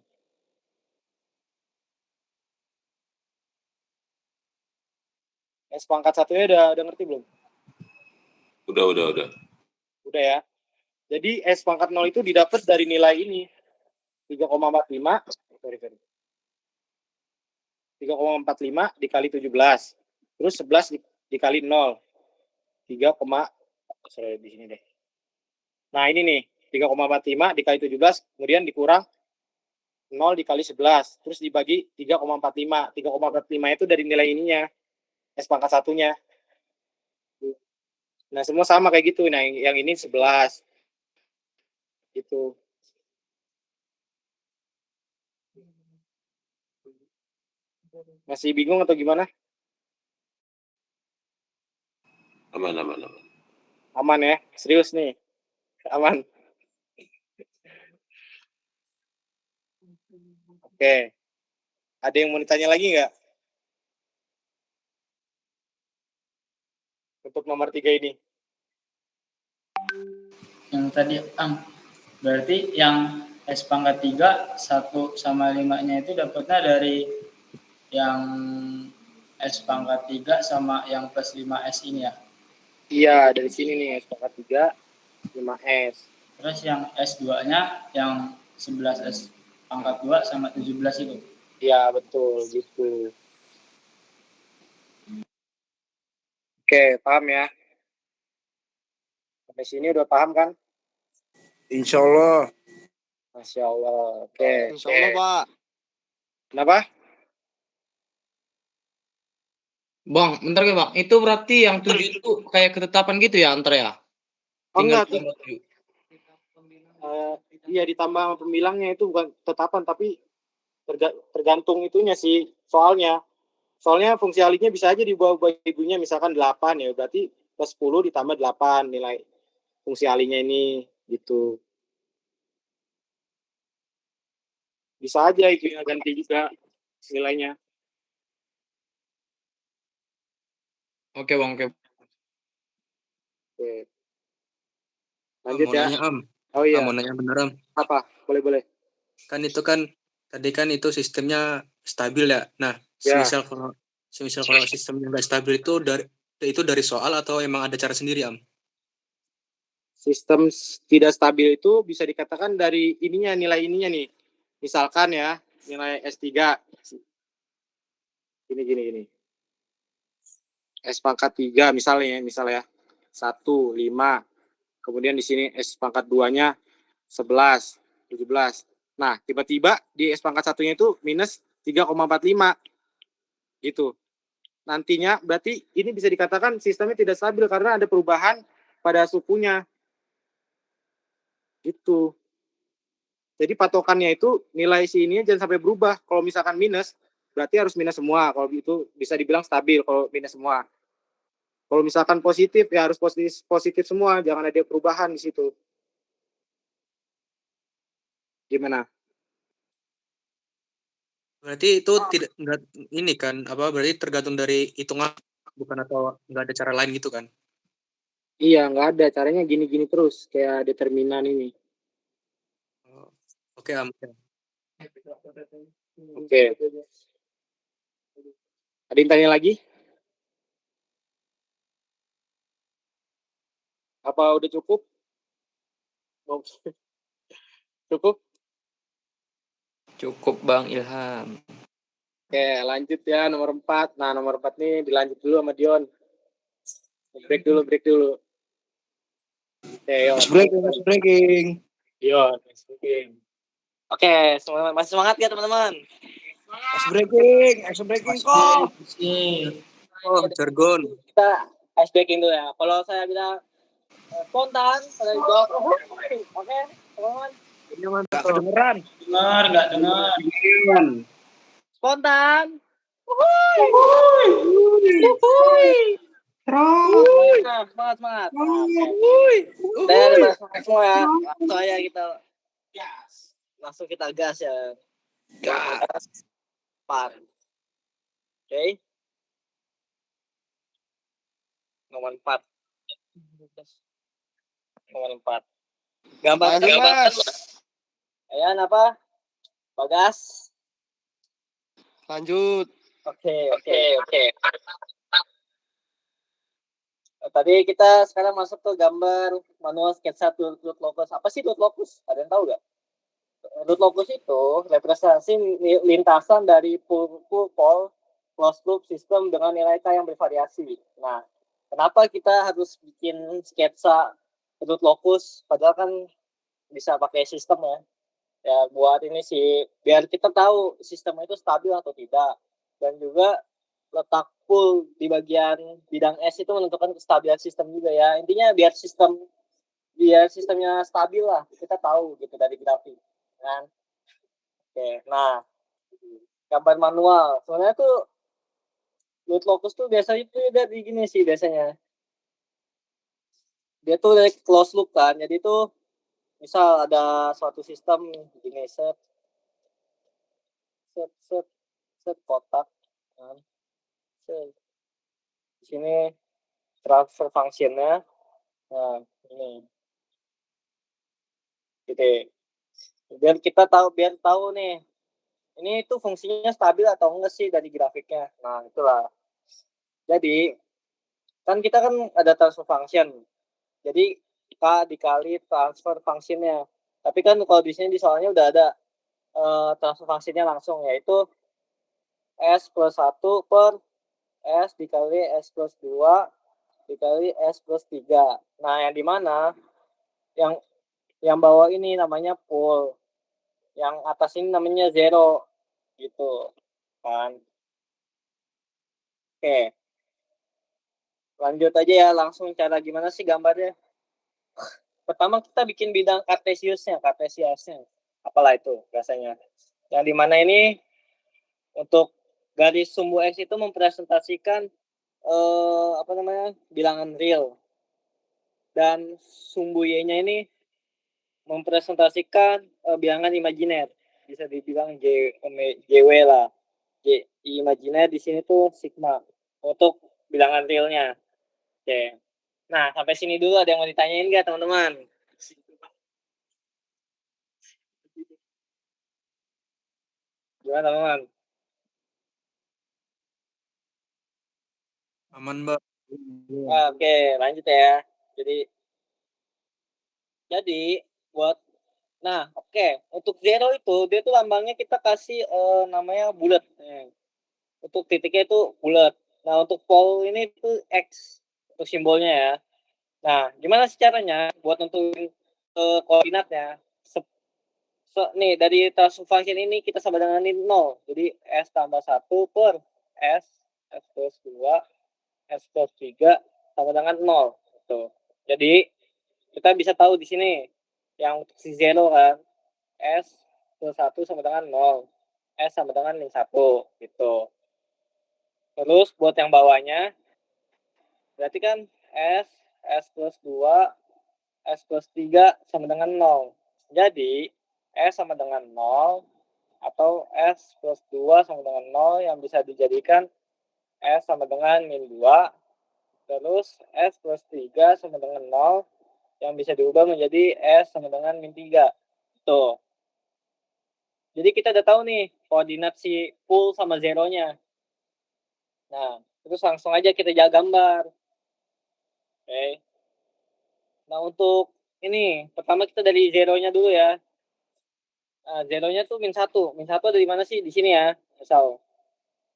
S pangkat 1-nya udah ngerti belum? Udah. Udah ya. Jadi S pangkat 0 itu didapat dari nilai ini. 3,45. Sorry. 3,45 dikali 17. Terus 11 dikali 0. 3, sorry di sini deh. Nah, ini nih. 3,45 dikali 17, kemudian dikurang 0 dikali 11. Terus dibagi 3,45. 3,45 itu dari nilai ininya. S pangkat 1-nya. Nah, semua sama kayak gitu. Nah, yang ini 11. Gitu. Masih bingung atau gimana? Aman. Aman ya? Serius nih? Aman. Oke. Ada yang mau ditanya lagi nggak? Untuk nomor 3 ini. Yang tadi berarti yang S pangkat 3 1/5-nya itu dapatnya dari yang S pangkat 3 sama yang plus 5S ini ya? Iya, dari sini nih S pangkat 3, 5S. Terus yang S2-nya yang 11S pangkat 2 sama 17 itu? Iya, betul gitu. Oke, paham ya? Sampai sini udah paham kan? Insya Allah. Masya Allah. Oke. Insya Allah, Pak. Kenapa? Bang, bentar ya Bang. Itu berarti yang 7 itu kayak ketetapan gitu ya antar ya? Oh, Tinggal enggak. tambah 7. Iya, ditambah sama pembilangnya itu bukan tetapan, tapi tergantung itunya sih soalnya. Soalnya fungsi alinya bisa aja diubah ibunya misalkan 8 ya, berarti plus 10 ditambah 8 nilai fungsi alinya ini gitu. Bisa aja itu ganti juga nilainya. Oke Bang, oke. Oke. Lanjut mau ya. nanya, Am. Oh iya. Mau nanya bener, Am. Apa? Boleh. Kan itu kan tadi kan itu sistemnya stabil ya. Nah, Ya. semisal kalau sistemnya nggak stabil itu dari soal atau emang ada cara sendiri, Am? Sistem tidak stabil itu bisa dikatakan dari ininya, nilai ininya nih. Misalkan ya, nilai S3. Gini. S pangkat 3 misalnya 1, 5. Kemudian di sini S pangkat 2-nya 11, 17. Nah, tiba-tiba di S pangkat 1-nya itu minus 3,45. Gitu. Nantinya berarti ini bisa dikatakan sistemnya tidak stabil karena ada perubahan pada sukunya. Gitu. Jadi patokannya itu nilai si ini jangan sampai berubah. Kalau misalkan minus, berarti harus minus semua. Kalau itu bisa dibilang stabil kalau minus semua. Kalau misalkan positif ya harus positif semua, jangan ada perubahan di situ. Gimana? Berarti itu tidak enggak ini kan berarti tergantung dari hitungan bukan atau enggak ada cara lain gitu kan? Iya, nggak ada. Caranya gini-gini terus kayak determinan ini. Oke, Am. Oke. Ada yang tanya lagi? Apa udah cukup? Cukup? Cukup Bang Ilham. Oke, lanjut ya nomor 4. Nah, nomor 4 nih dilanjut dulu sama Dion. Break dulu. Oke, Breaking. Dion, breaking. Oke, masih semangat ya teman-teman? Ice breaking kok. Oh, jargon. Kita ice breaking dulu ya. Kalau saya bilang spontan, pada jawab oke, teman-teman. Gak kedengeran. Nggak dengar. Spontan. Semangat. Saya ada semangat semua ya. Langsung aja kita gas. Langsung kita gas ya. Gas. Par. Oke. Nomor 4. Gambar. Lanjut, Mas. Ayan apa? Bagas. Lanjut. Oke. Tadi kita sekarang masuk ke gambar manual sketsa root locus. Apa sih root locus? Ada yang tahu nggak? Root locus itu representasi lintasan dari full closed loop sistem dengan nilai K yang bervariasi. Nah, kenapa kita harus bikin sketsa root locus? Padahal kan bisa pakai sistem ya. Ya buat ini sih, biar kita tahu sistemnya itu stabil atau tidak. Dan juga letak full di bagian bidang S itu menentukan kestabilan sistem juga ya. Intinya biar sistemnya stabil lah, kita tahu gitu dari grafik kan. Oke, nah gambar manual sebenarnya tuh root locus tuh biasanya itu dari gini sih biasanya, dia tuh dari closed loop kan. Jadi tuh misal ada suatu sistem gini, set kotak kan. Di sini transfer functionnya, nah ini gitu. Biar tahu nih ini tuh fungsinya stabil atau enggak sih dari grafiknya. Nah itulah, jadi kan kita kan ada transfer function, jadi K dikali transfer functionnya. Tapi kan kalau di sini di soalnya udah ada transfer functionnya langsung, yaitu S plus 1 per S dikali S plus 2 dikali S plus 3. Nah, yang dimana yang bawah ini namanya pool, yang atas ini namanya zero, gitu kan. Oke, lanjut aja ya, langsung cara gimana sih gambarnya. Pertama kita bikin bidang kartesiusnya, apalah itu biasanya. Yang dimana ini untuk garis sumbu X itu mempresentasikan bilangan real, dan sumbu Y-nya ini mempresentasikan bilangan imajiner, bisa dibilang JW lah. Imajiner di sini tuh sigma untuk bilangan realnya. Oke. Nah, sampai sini dulu ada yang mau ditanyain nggak teman-teman? Gimana teman-teman? Aman, Mbak. Oke, lanjut ya. Jadi buat untuk zero itu dia tuh lambangnya kita kasih namanya bulat. Untuk titiknya itu bulat. Nah, untuk pol ini tuh X untuk simbolnya ya. Nah, gimana sih caranya buat nentuin koordinatnya? Nih dari transfer function ini kita sama dengan 0. Jadi S tambah 1 per S plus 2 S plus 3 sama dengan 0. Gitu. Jadi kita bisa tahu di sini yang untuk si zero kan, S plus 1 sama dengan 0, S sama dengan min 1 gitu. Terus buat yang bawahnya berarti kan S plus 2 S plus 3 sama dengan 0. Jadi S sama dengan 0 atau S plus 2 sama dengan 0 yang bisa dijadikan S sama dengan min 2. Terus S plus 3 sama dengan 0 yang bisa diubah menjadi S sama dengan min 3. Tuh. Jadi kita udah tahu nih koordinat si pool sama zeronya. Nah, terus langsung aja kita jaga gambar. Oke. Nah, untuk ini pertama kita dari zeronya dulu ya. Nah, zeronya tuh min 1. Min 1 ada di mana sih? Di sini ya. Misal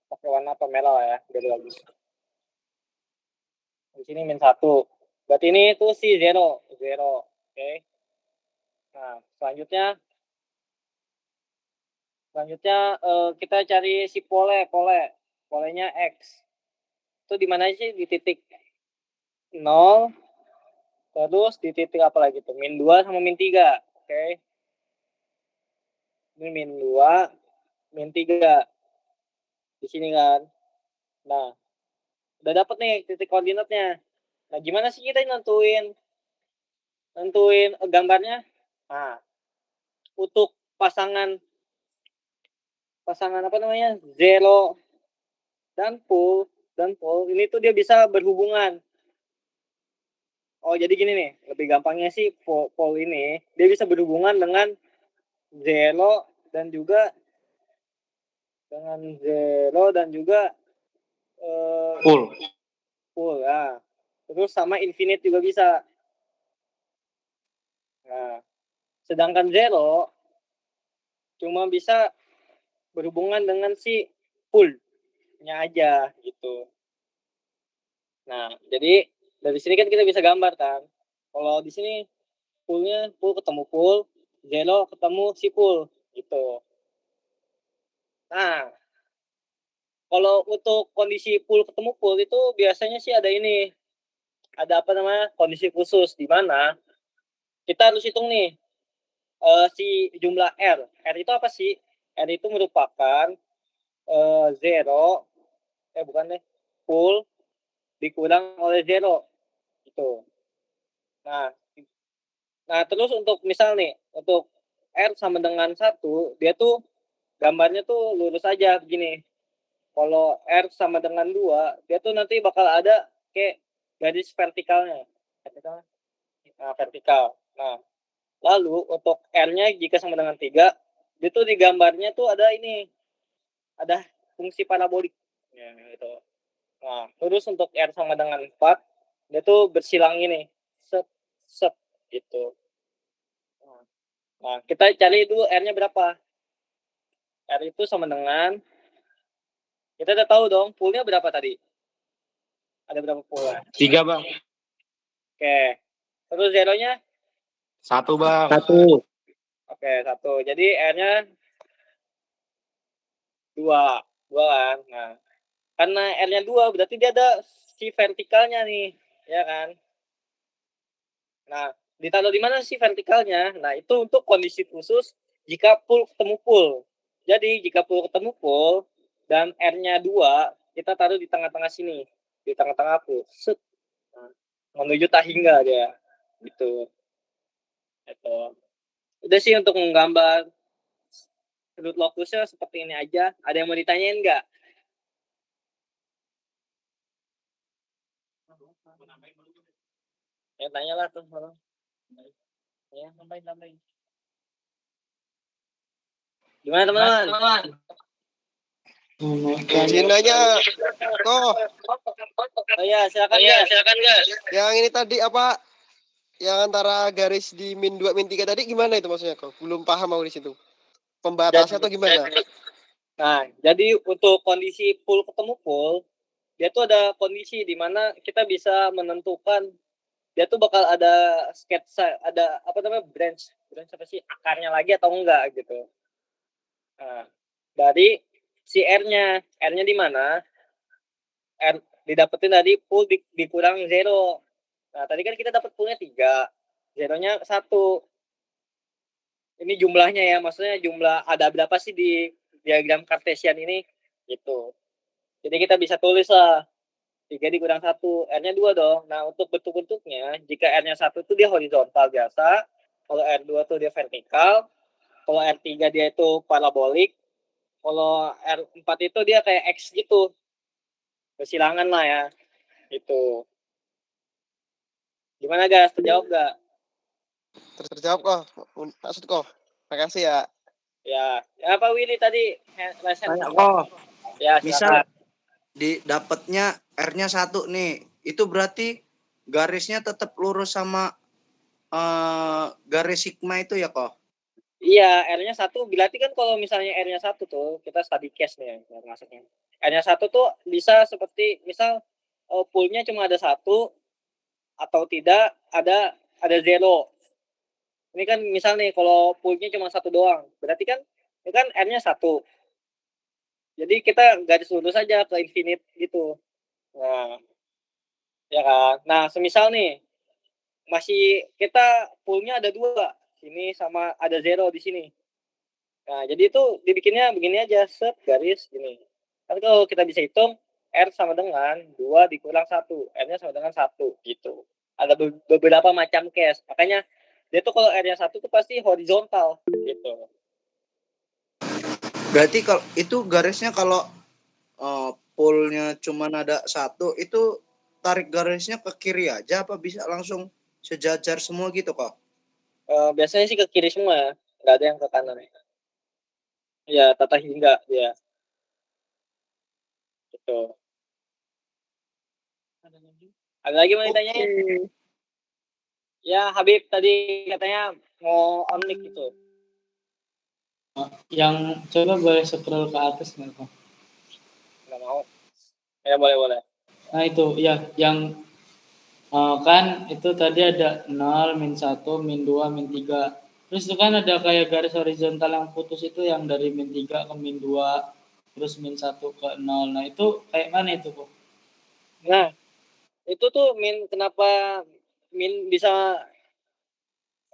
pakai warna merah ya, biar bagus. Di sini min 1. Berarti ini tuh si zero. Oke. Nah, selanjutnya Selanjutnya kita cari si polenya X. Itu di mana sih? Di titik 0, terus di titik apa lagi tuh? Min 2 sama min 3. Oke. Ini min 2, min 3. Di sini kan. Nah, udah dapet nih titik koordinatnya. Nah, gimana sih kita nentuin gambarnya? Nah, untuk pasangan apa namanya? Zero dan full ini tuh dia bisa berhubungan. Oh, jadi gini nih, lebih gampangnya sih full ini dia bisa berhubungan dengan zero dan juga full ya. Terus sama infinite juga bisa. Nah, sedangkan zero cuma bisa berhubungan dengan si full-nya aja gitu. Nah, jadi dari sini kan kita bisa gambar kan. Kalau di sini full-nya full ketemu full, zero ketemu si full gitu. Nah, kalau untuk kondisi full ketemu full itu biasanya sih ada ini. Ada apa namanya? Kondisi khusus di mana kita harus hitung nih si jumlah R. R itu apa sih? R itu merupakan zero full dikurang oleh zero gitu. Nah, terus untuk misal nih, untuk R sama dengan 1, dia tuh gambarnya tuh lurus aja begini. Kalau R sama dengan 2, dia tuh nanti bakal ada kayak garis vertikalnya. Nah, vertikal. Nah, lalu untuk R-nya jika sama dengan 3, dia tuh di gambarnya tuh ada ini. Ada fungsi parabolik. Ya, gitu. Nah, terus untuk R sama dengan 4, dia tuh bersilang ini. Set gitu. Nah, kita cari dulu R-nya berapa. R itu sama dengan, kita udah tahu dong, pool-nya berapa tadi? Ada berapa pool? 3 Bang. Oke. Terus zero-nya? 1 Bang. 1. Oke, 1. Jadi R-nya 2. 2 kan? Nah, karena R-nya 2, berarti dia ada si vertikalnya nih. Ya kan? Nah, ditaruh di mana sih vertikalnya? Nah, itu untuk kondisi khusus jika pool ketemu pool. Jadi, jika pool ketemu pool dan R-nya 2, kita taruh di tengah-tengah sini. Di tengah-tengah pool. Set. Nah, menuju tak hingga dia. Gitu. Itu. Udah sih untuk menggambar sudut lokusnya seperti ini aja. Ada yang mau ditanyain nggak? Ya, tanyalah tuh. Ya, tambahin. Gimana teman-teman? Izin aja kok. Oh iya, silakan guys. Yang ini tadi apa? Yang antara garis di min 2 min 3 tadi gimana itu maksudnya kok? Belum paham aku di situ. Pembatasnya atau gimana? Nah, jadi untuk kondisi pool ketemu pool, dia tuh ada kondisi di mana kita bisa menentukan dia tuh bakal ada sketsa, ada apa namanya branch apa sih, akarnya lagi atau enggak gitu. Nah, dari si R-nya di mana? R didapetin tadi pool dikurang 0. Nah, tadi kan kita dapat poolnya 3, zeronya 1. Ini jumlahnya ya, maksudnya jumlah ada berapa sih di diagram Cartesian ini gitu. Jadi kita bisa tulis lah 3 dikurang 1, R-nya 2 dong. Nah, untuk bentuk-bentuknya, jika R-nya 1 itu dia horizontal biasa, kalau R2 tuh dia vertikal, kalau R3 dia itu parabolik, kalau R4 itu dia kayak X gitu. Bersilangan lah ya. Itu. Gimana guys? Terjawab nggak? Terjawab kok. Maksud kok. Makasih ya. Ya Pak Willy tadi Tanya kok. Ya, misal dapatnya R-nya 1 nih. Itu berarti garisnya tetap lurus sama garis sigma itu ya kok? Iya, R-nya 1 berarti kan kalau misalnya R-nya 1 tuh, kita study case nih ya, maksudnya. R-nya 1 tuh bisa seperti misal pool-nya cuma ada 1 atau tidak ada 0. Ini kan misal nih kalau pool-nya cuma 1 doang. Berarti kan ini kan R-nya 1. Jadi kita garis lurus aja ke infinite gitu. Nah, ya kan. Nah, semisal nih masih kita poolnya ada 2, sini sama ada 0 di sini. Nah, jadi itu dibikinnya begini aja, set garis gini. Kan kalau kita bisa hitung R sama dengan 2 dikurang 1, R-nya sama dengan 1 gitu. Ada beberapa macam case. Makanya dia tuh kalau R-nya 1 tuh pasti horizontal gitu. Berarti kalau itu garisnya kalau poolnya cuma ada 1, itu tarik garisnya ke kiri aja apa bisa langsung sejajar semua gitu kok? Biasanya sih ke kiri semua ya, nggak ada yang ke kanan. Ya, tata hingga ya. Gitu. Ada lagi mau ditanyain? Ya, Habib tadi katanya mau on mic gitu. Yang coba boleh scroll ke atas nggak kok? Nggak mau. Ya, boleh. Nah itu ya yang kan itu tadi ada 0, min 1, min 2, min 3. Terus itu kan ada kayak garis horizontal yang putus itu yang dari min 3 ke min 2, terus min 1 ke 0. Nah itu kayak mana itu kok? Nah, itu tuh kenapa min bisa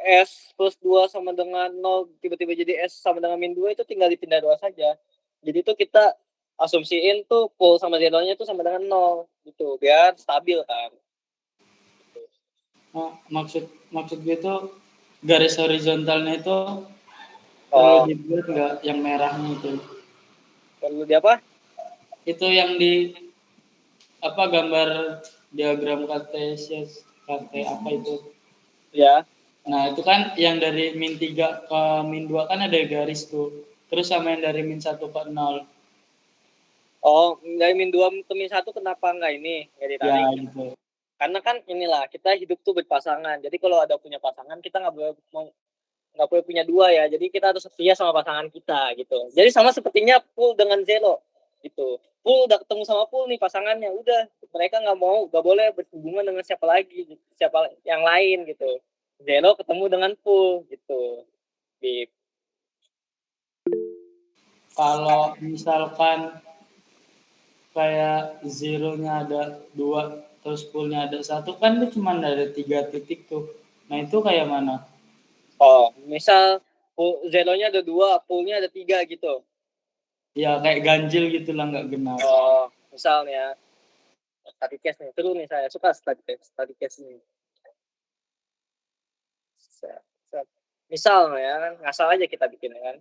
S plus 2 sama dengan 0 tiba-tiba jadi S sama dengan min 2 itu tinggal dipindah 2 saja. Jadi itu kita asumsiin tuh pool sama zeronya tuh sama dengan 0 gitu biar stabil kan. Maksud gue itu garis horizontalnya itu perlu dibuat nggak yang merahnya itu? Perlu di apa? Itu yang di gambar diagram kartesius apa itu? Ya. Nah itu kan yang dari min 3 ke min 2 kan ada garis tuh. Terus sama yang dari min 1 ke 0. Oh, dari min 2 ke min 1 kenapa nggak nggak ditarik? Ya gitu. Karena kan inilah kita hidup tuh berpasangan. Jadi kalau ada punya pasangan kita nggak boleh punya 2 ya. Jadi kita harus setia sama pasangan kita gitu. Jadi sama sepertinya pool dengan zero gitu. Pool udah ketemu sama pool nih pasangannya, udah mereka nggak boleh berhubungan dengan siapa yang lain gitu. Zero ketemu dengan pool gitu. Bip. Kalau misalkan kayak zeronya ada 2 terus poolnya ada 1 kan itu cuma ada 3 titik tuh. Nah itu kayak mana? Oh, misal zeronya ada 2, poolnya ada 3 gitu. Ya kayak ganjil gitu lah, nggak genap. Oh, misalnya study case nih, terus nih saya suka study case nih. Misal ya kan, ngasal aja kita bikin ya kan.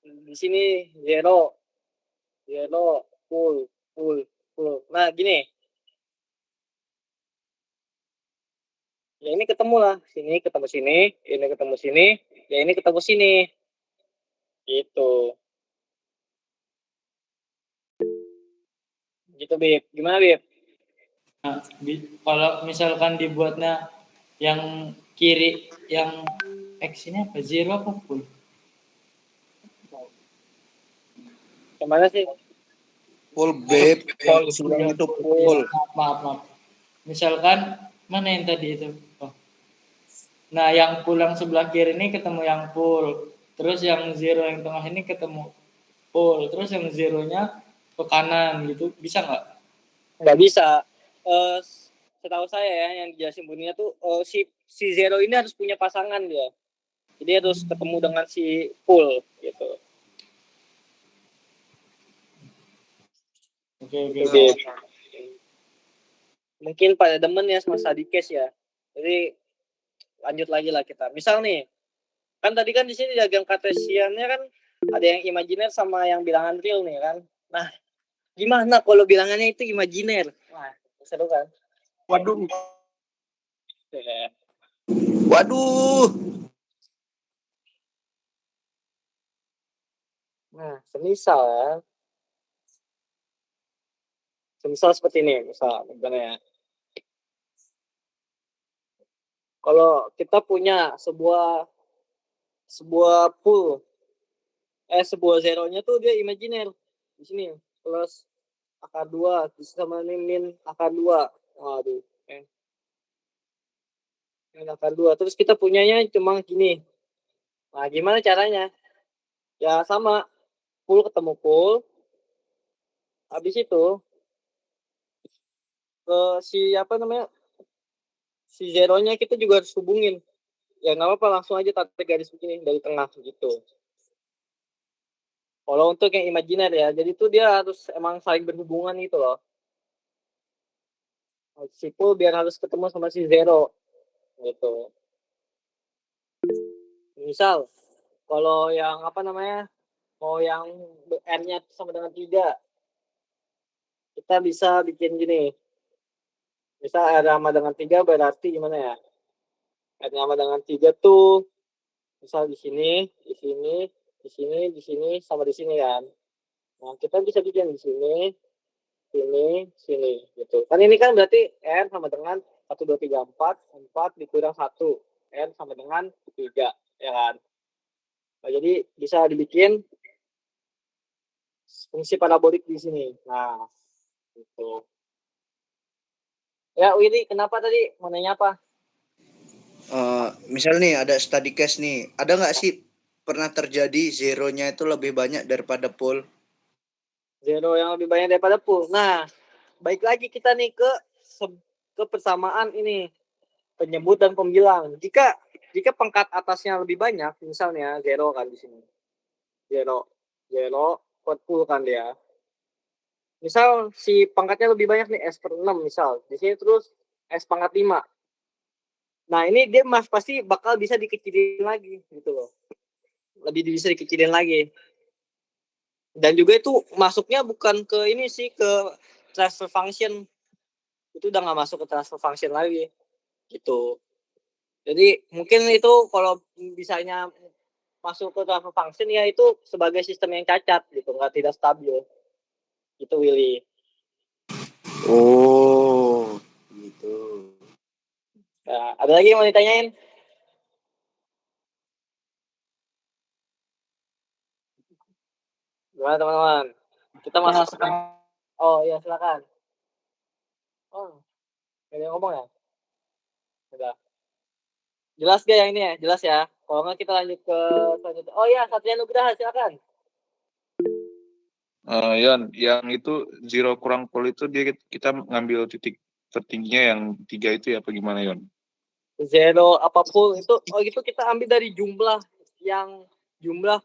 Di sini zero, full. Nah gini, ya ini ketemu lah, sini ketemu sini, ini ketemu sini, ya ini ketemu sini, gitu. Gitu Bib, gimana Bib? Nah, kalau misalkan dibuatnya yang kiri, yang X ini apa? Zero apa full? Gimana sih? Full Bib, yang sebelah itu full. Maaf. Misalkan mana yang tadi itu? Oh. Nah, yang full yang sebelah kiri ini ketemu yang full. Terus yang zero yang tengah ini ketemu full. Terus yang zeronya ke kanan gitu. Bisa nggak? Nggak bisa. Setahu saya ya, yang dijelasin bunyinya tuh si zero ini harus punya pasangan dia. Jadi harus ketemu dengan si full gitu. Oke. Mungkin pada demen ya sama study case ya. Jadi lanjut lagi lah kita. Misal nih, kan tadi kan di sini diagram kartesiannya kan ada yang imajiner sama yang bilangan real nih kan. Nah, gimana kalau bilangannya itu imajiner? Wah, seru kan? Waduh. Nah, semisal seperti ini, misal ya. Kalau kita punya sebuah pool, sebuah zeronya tuh dia imajiner di sini plus akar 2 sama min akar 2. Waduh. Min akar 2. Terus kita punyanya cuma gini. Nah, gimana caranya? Ya sama, pool ketemu pool. Habis itu ke si si zeronya kita juga harus hubungin. Ya nggak apa-apa, langsung aja tarik garis begini dari tengah gitu. Kalau untuk yang imajiner ya, jadi tuh dia harus emang saling berhubungan gitu loh. Si pool biar harus ketemu sama si zero gitu. Misal kalau yang mau yang n-nya sama dengan 3, kita bisa bikin gini. Misal r sama dengan 3 berarti gimana ya? R sama dengan 3 tuh misal di sini, di sini, di sini, di sini, sama di sini kan. Nah, kita bisa bikin di sini, sini, sini gitu. Kan ini kan berarti R sama dengan 1, 2, 3, 4, 4 dikurang 1. R sama dengan 3, ya kan? Nah, jadi bisa dibikin fungsi parabolik di sini. Nah, gitu. Ya, Willy, kenapa tadi? Mau nanya apa? Misal nih ada study case nih, ada nggak sih pernah terjadi zeronya itu lebih banyak daripada pool? Zero yang lebih banyak daripada pool. Nah, baik lagi kita nih ke persamaan ini, penyebut dan pembilang. Jika pangkat atasnya lebih banyak, misalnya zero kan di sini. Zero pool kan dia. Misal si pangkatnya lebih banyak nih, S per 6 misal. Di sini terus S pangkat 5. Nah, ini dia pasti bakal bisa dikecilin lagi gitu loh. Lebih bisa dikecilin lagi. Dan juga itu masuknya bukan ke ini sih, ke transfer function. Itu udah nggak masuk ke transfer function lagi. Gitu. Jadi mungkin itu kalau bisanya masuk ke transfer function ya itu sebagai sistem yang cacat gitu, nggak tidak stabil. Gitu, Willy. Oh, gitu. Nah, ada lagi yang mau ditanyain? Gimana teman-teman? Kita masuk sekarang. Oh iya, silakan. Oh, ada yang ngomong ya? Udah. Jelas gak yang ini ya? Jelas ya? Kalau nggak kita lanjut ke selanjutnya. Oh iya, Satria Nugraha, silakan. Yan, yang itu zero kurang pool itu kita ngambil titik tertingginya yang 3 itu ya apa gimana, Yon? Zero apa pool itu, kita ambil dari jumlah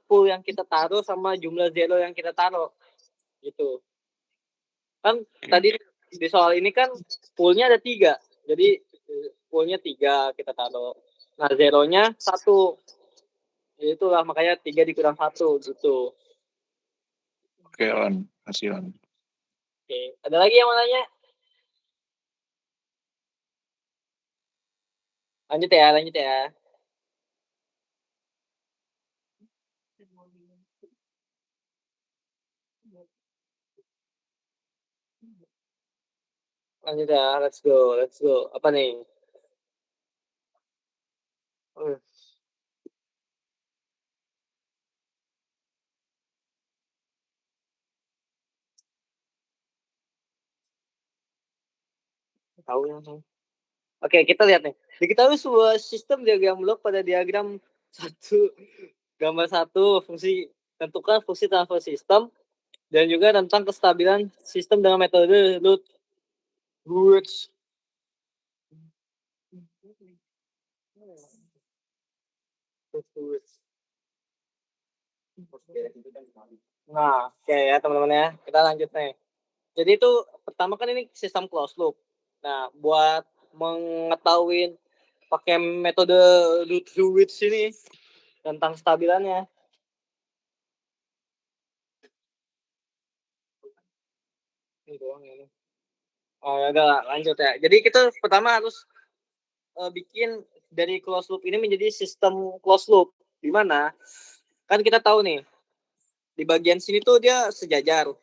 pool yang kita taruh sama jumlah zero yang kita taruh. Gitu. Kan tadi di soal ini kan poolnya ada 3. Jadi poolnya 3 kita taruh. Nah, zeronya 1. Itulah makanya 3 dikurang 1 gitu. Oke, On. Kasih, On. Oke. Ada lagi yang mau nanya? Lanjut ya. Lanjut ya, let's go. Apa nih? Tahu yang Oke, kita lihat nih. Diketahui sebuah sistem diagram blok pada diagram 1, gambar 1, tentukan fungsi transfer sistem dan juga tentang kestabilan sistem dengan metode Lutz. Nah, oke ya teman-teman ya. Kita lanjut nih. Jadi itu pertama kan ini sistem closed loop. Nah, buat mengetahui pakai metode Lutz ini tentang stabilannya. Ini doang ya. Oh ya udah lanjut ya. Jadi kita pertama harus bikin dari closed loop ini menjadi sistem closed loop. Di mana kan kita tahu nih di bagian sini tuh dia sejajar.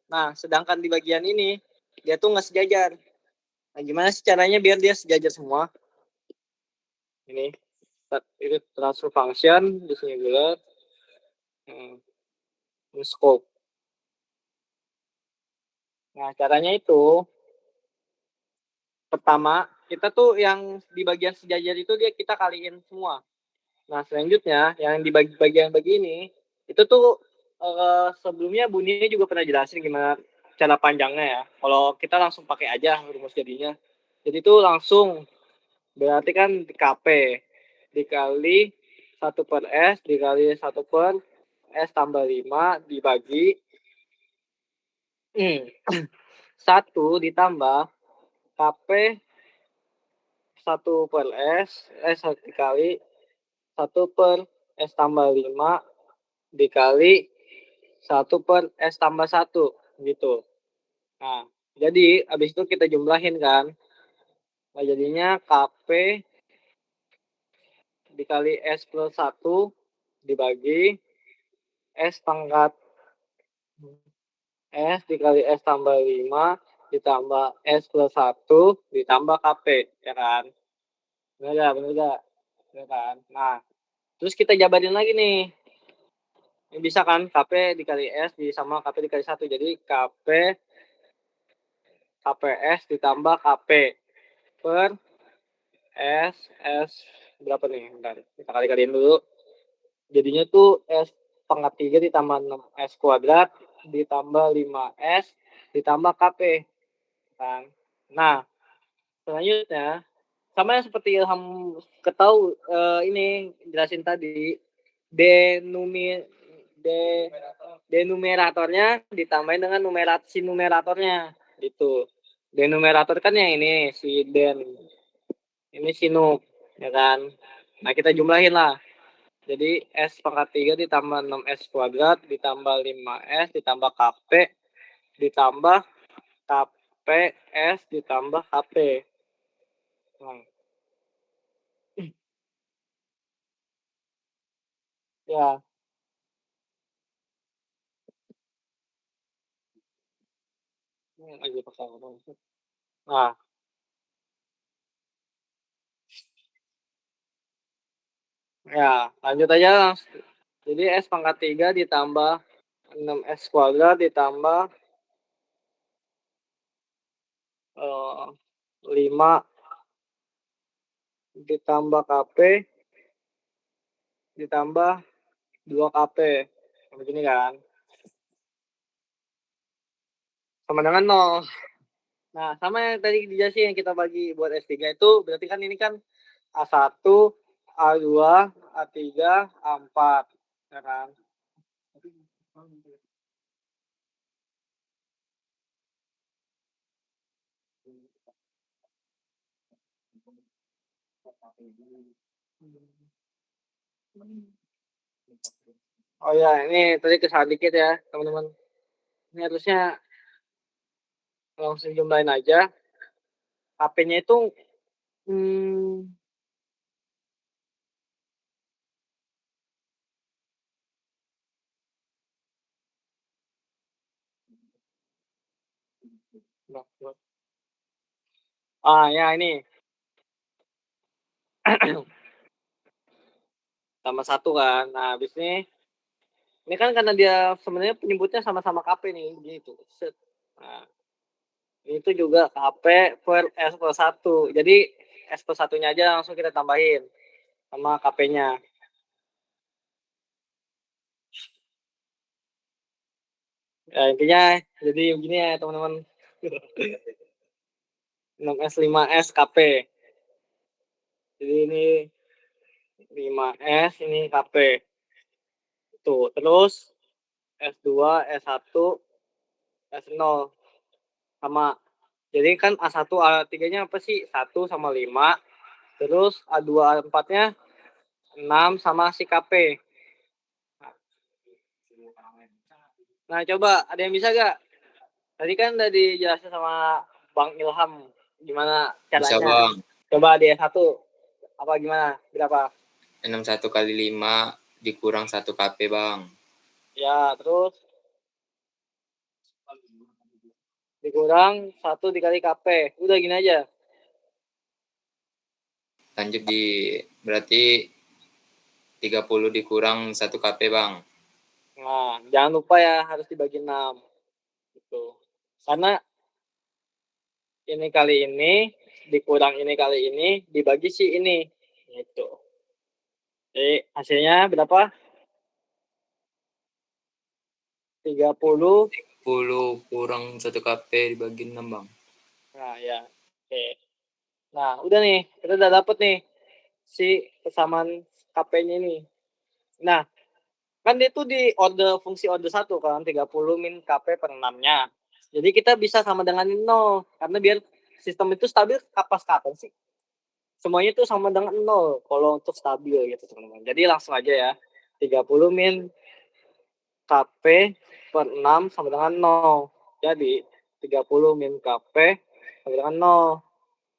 Nah, sedangkan di bagian ini dia tuh nggak sejajar. Nah, gimana sih caranya biar dia sejajar semua? Ini transfer function di sini bulat. Scope. Nah, caranya itu pertama kita tuh yang di bagian sejajar itu kita kaliin semua. Nah, selanjutnya yang di bagian begini Itu tuh sebelumnya Buninya juga pernah jelasin gimana cara panjangnya ya. Kalau kita langsung pakai aja rumus jadinya. Jadi itu langsung berarti kan KP dikali 1 per S dikali 1 per S tambah 5 dibagi 1 ditambah KP 1 per S dikali 1 per S tambah 5 dikali 1 per S tambah 1 gitu. Nah, jadi habis itu kita jumlahin kan. Nah, jadinya KP dikali S plus 1 dibagi S pangkat S dikali S tambah 5 ditambah S plus 1 ditambah KP, ya kan? Bener gak? Bener gak? Ya kan? Nah, terus kita jabarin lagi nih. Ini bisa kan? KP dikali S sama KP dikali 1. Jadi KPS ditambah KP per S berapa nih? Bentar, kita kali-kaliin dulu. Jadinya tuh S pangkat 3 ditambah 6S kuadrat ditambah 5S ditambah KP. Kan? Nah, selanjutnya sama yang seperti Ilham ketahui ini jelasin tadi, denumeratornya ditambahin dengan numeratornya gitu. Denumerator kan yang ini si den, ini si nu, ya kan. Nah, kita jumlahin lah. Jadi S pangkat 3 ditambah 6S kuadrat ditambah 5S ditambah KP ditambah KPS ditambah KP. Nah. Ya. Nah. Ya, lanjut aja. Jadi S pangkat 3 ditambah 6S kuadrat ditambah 5 ditambah KP ditambah 2 KP. Begini kan. Sama dengan 0. Nah, sama yang tadi dijelasin yang kita bagi buat S3 itu berarti kan ini kan A1, A2, A3, A4. Ya kan? Oh ya, ini tadi kesalahan dikit ya, teman-teman. Ini harusnya langsung jumlahin aja. HP-nya itu ya ini. Tambah 1 kan. Nah, habis ini kan karena dia sebenarnya penyebutnya sama-sama KP nih, gitu. Set. Nah, itu juga KP per S plus 1. Jadi S plus 1-nya aja langsung kita tambahin sama KP-nya. Ya, intinya jadi begini ya, teman-teman. 6S 5S KP. Jadi ini 5S, ini KP. Tuh, terus S2, S1, S0 sama. Jadi kan A1, A3-nya apa sih? 1 sama 5. Terus A2, A4-nya 6 sama si KP. Nah, coba ada yang bisa gak? Tadi kan udah dijelasin sama Bang Ilham gimana caranya. Bisa, Bang. Coba di S1 apa gimana? Berapa? 61 kali 5 dikurang 1 KP, Bang. Ya, terus dikurang 1 dikali KP. Udah gini aja. Lanjut berarti 30 dikurang 1 KP, Bang. Nah, jangan lupa ya harus dibagi 6. Gitu. Karena ini kali ini dikurang ini kali ini dibagi si ini. Gitu. Jadi hasilnya berapa? 30 10 kurang 1 KP dibagi 6, Bang. Nah, ya. Oke. Nah, udah nih. Kita udah dapet nih si kesamaan KP-nya ini. Nah, kan dia tuh di fungsi order 1 kan, 30 min KP per 6-nya. Jadi kita bisa sama dengan 0. Karena biar sistem itu stabil kapas kapan sih? Semuanya tuh sama dengan 0 kalau untuk stabil gitu, teman-teman. Jadi langsung aja ya. 30 min KP per 6 sama dengan 0. Jadi 30 min KP sama dengan 0.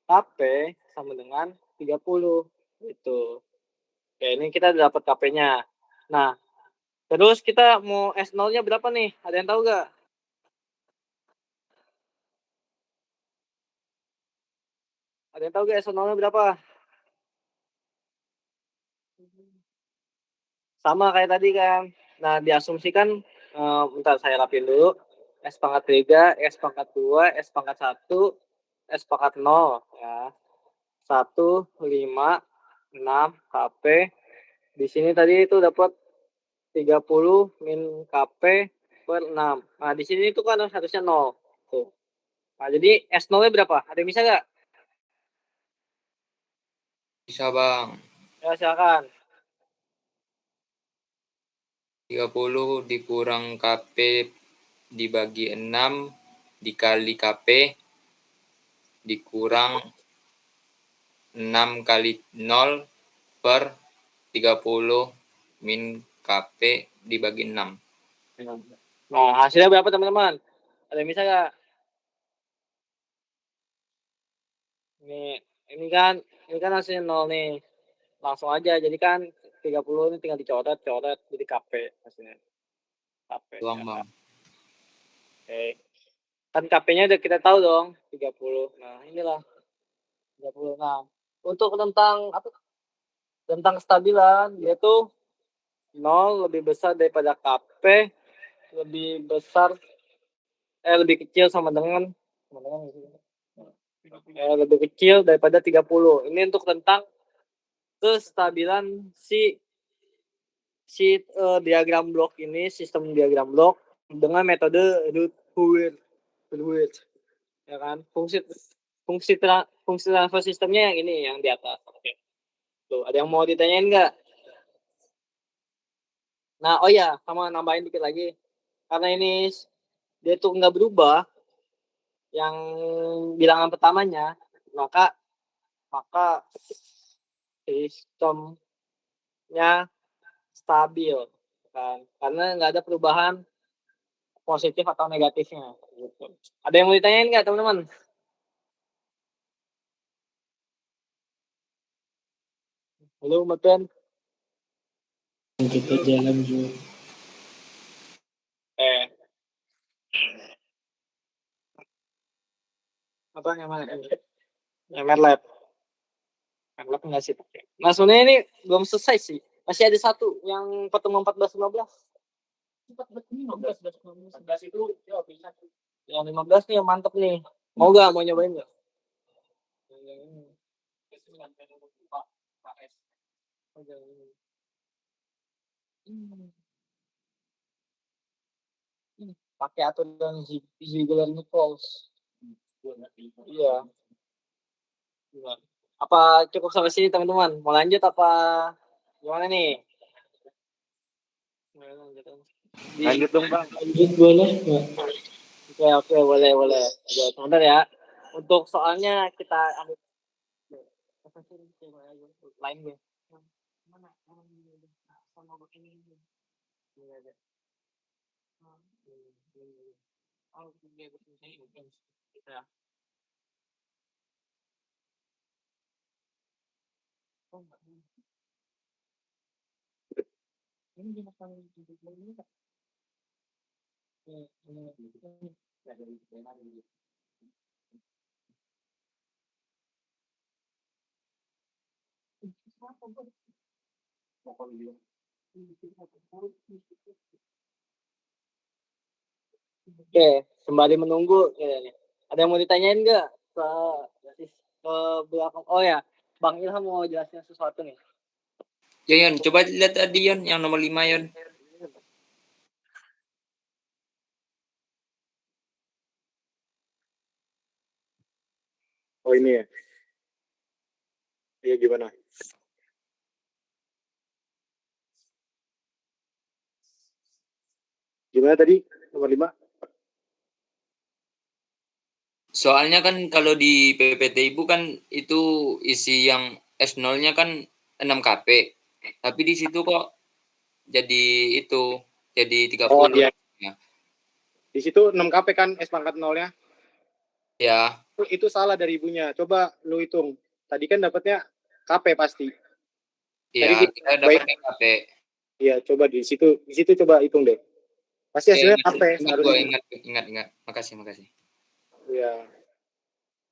KP sama dengan 30. Gitu. Oke, ini kita dapat KP-nya. Nah, terus kita mau S0-nya berapa nih? Ada yang tahu nggak? Ada yang tahu nggak S0-nya berapa? Sama kayak tadi kan. Nah, diasumsikan, bentar saya rapin dulu. S pangkat 3, S pangkat 2, S pangkat 1, S pangkat 0. Ya. 1, 5, 6 KP. Di sini tadi itu dapat 30 min KP per 6. Nah, di sini itu kan harusnya 0. Tuh. Nah, jadi S0-nya berapa? Ada yang bisa nggak? Bisa, Bang. Ya, silakan. 30 dikurang KP dibagi 6 dikali KP dikurang 6 kali 0 per 30 min KP dibagi 6. Nah, hasilnya berapa teman-teman? Ada yang bisa nggak? Ini kan hasilnya 0 nih. Langsung aja. Jadi kan 30 ini tinggal dicoret jadi KP hasilnya. KP. Doang, Ya, Bang. Oke. Kan KP-nya udah kita tahu dong, 30. Nah, inilah 30. Nah, untuk tentang kestabilan, dia tuh 0 lebih besar daripada KP, lebih kecil sama dengan lebih kecil daripada 30. Ini untuk tentang kestabilan si diagram blok ini, sistem diagram blok dengan metode Roots. Ya kan? Fungsi transfer sistemnya yang ini yang di atas. Oke. Tuh, ada yang mau ditanyain nggak? Nah, oh ya, sama nambahin dikit lagi. Karena ini dia tuh nggak berubah yang bilangan pertamanya, maka sistemnya stabil kan, karena nggak ada perubahan positif atau negatifnya gitu. Ada yang mau ditanyain nggak teman-teman? Halo Maten. Kita jalan dulu. Apa yang mana? Yang MATLAB. MATLAB nggak sih pakai. Nah, sebenarnya ini belum selesai sih. Masih ada satu yang pertemuan 14-15. 14 itu ya bisa. Yang 15 nih yang mantep nih. Mau nyobain nggak? Pakai aturan Ziegler-Nichols. Iya. Apa cukup sampai sini teman-teman? Mau lanjut apa gimana nih? Lanjut dong Bang. Lanjut boleh nggak? Oke, boleh. Sebentar ya. Untuk soalnya kita ambil lain gue. Mana? Sama begini. Ya. Oke, sembari menunggu kayaknya. Ada yang mau ditanyain nggak ke belakang? Oh ya, Bang Ilham mau jelasin sesuatu nih. Yon, coba lihat tadi Yon, yang nomor 5 Yon. Oh ini ya. Iya gimana? Gimana tadi nomor 5? Soalnya kan kalau di PPT Ibu kan itu isi yang S0-nya kan 6 KP. Tapi di situ kok jadi itu, jadi 30. Oh iya. Ya. Di situ 6 KP kan S pangkat 0-nya. Ya. Itu salah dari ibunya. Coba lu hitung. Tadi kan dapatnya KP pasti. Iya, kita dapat KP. Iya, coba di situ coba hitung deh. Pasti hasilnya KP. Ingat. Makasih. Iya.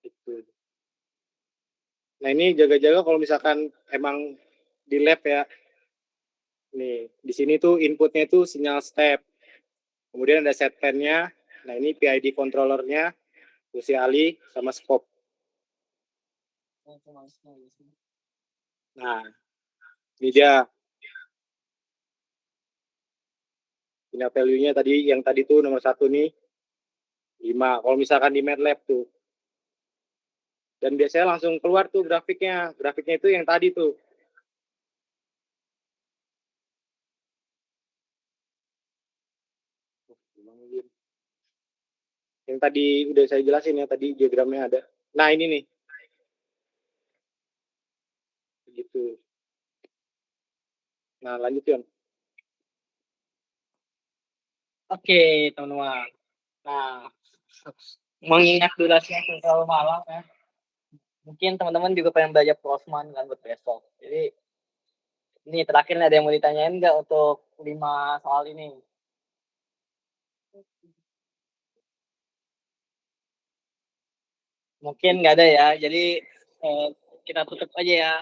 Itu. Nah, ini jaga-jaga kalau misalkan emang di lab ya. Nih, di sini tuh inputnya itu sinyal step. Kemudian ada set pen-nya. Nah, ini PID controller-nya, fungsi ali, sama scope. Nah, ini dia. Ini value-nya tadi, yang tadi tuh nomor 1 nih, 5. Kalau misalkan di MATLAB tuh. Dan biasanya langsung keluar tuh grafiknya. Grafiknya itu yang tadi tuh. Yang tadi udah saya jelasin ya, tadi diagramnya ada. Nah, ini nih. Gitu. Nah, lanjut, Yon. Oke, teman-teman. Nah, mengingat durasinya terlalu malam ya. Mungkin teman-teman juga pengen belajar Postman kan buat besok. Jadi ini terakhir ada yang mau ditanyain nggak untuk 5 soal ini? Mungkin nggak ada ya. Jadi kita tutup aja ya.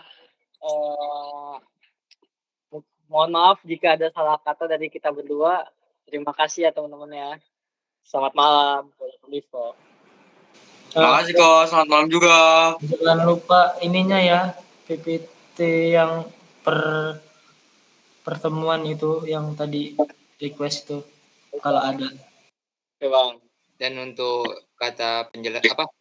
Mohon maaf jika ada salah kata dari kita berdua. Terima kasih ya teman-teman ya. Selamat malam. Terima kasih kok. Selamat malam juga. Jangan lupa ininya ya, PPT yang pertemuan itu yang tadi request itu kalau ada. Oke, Bang. Dan untuk kata penjelasan apa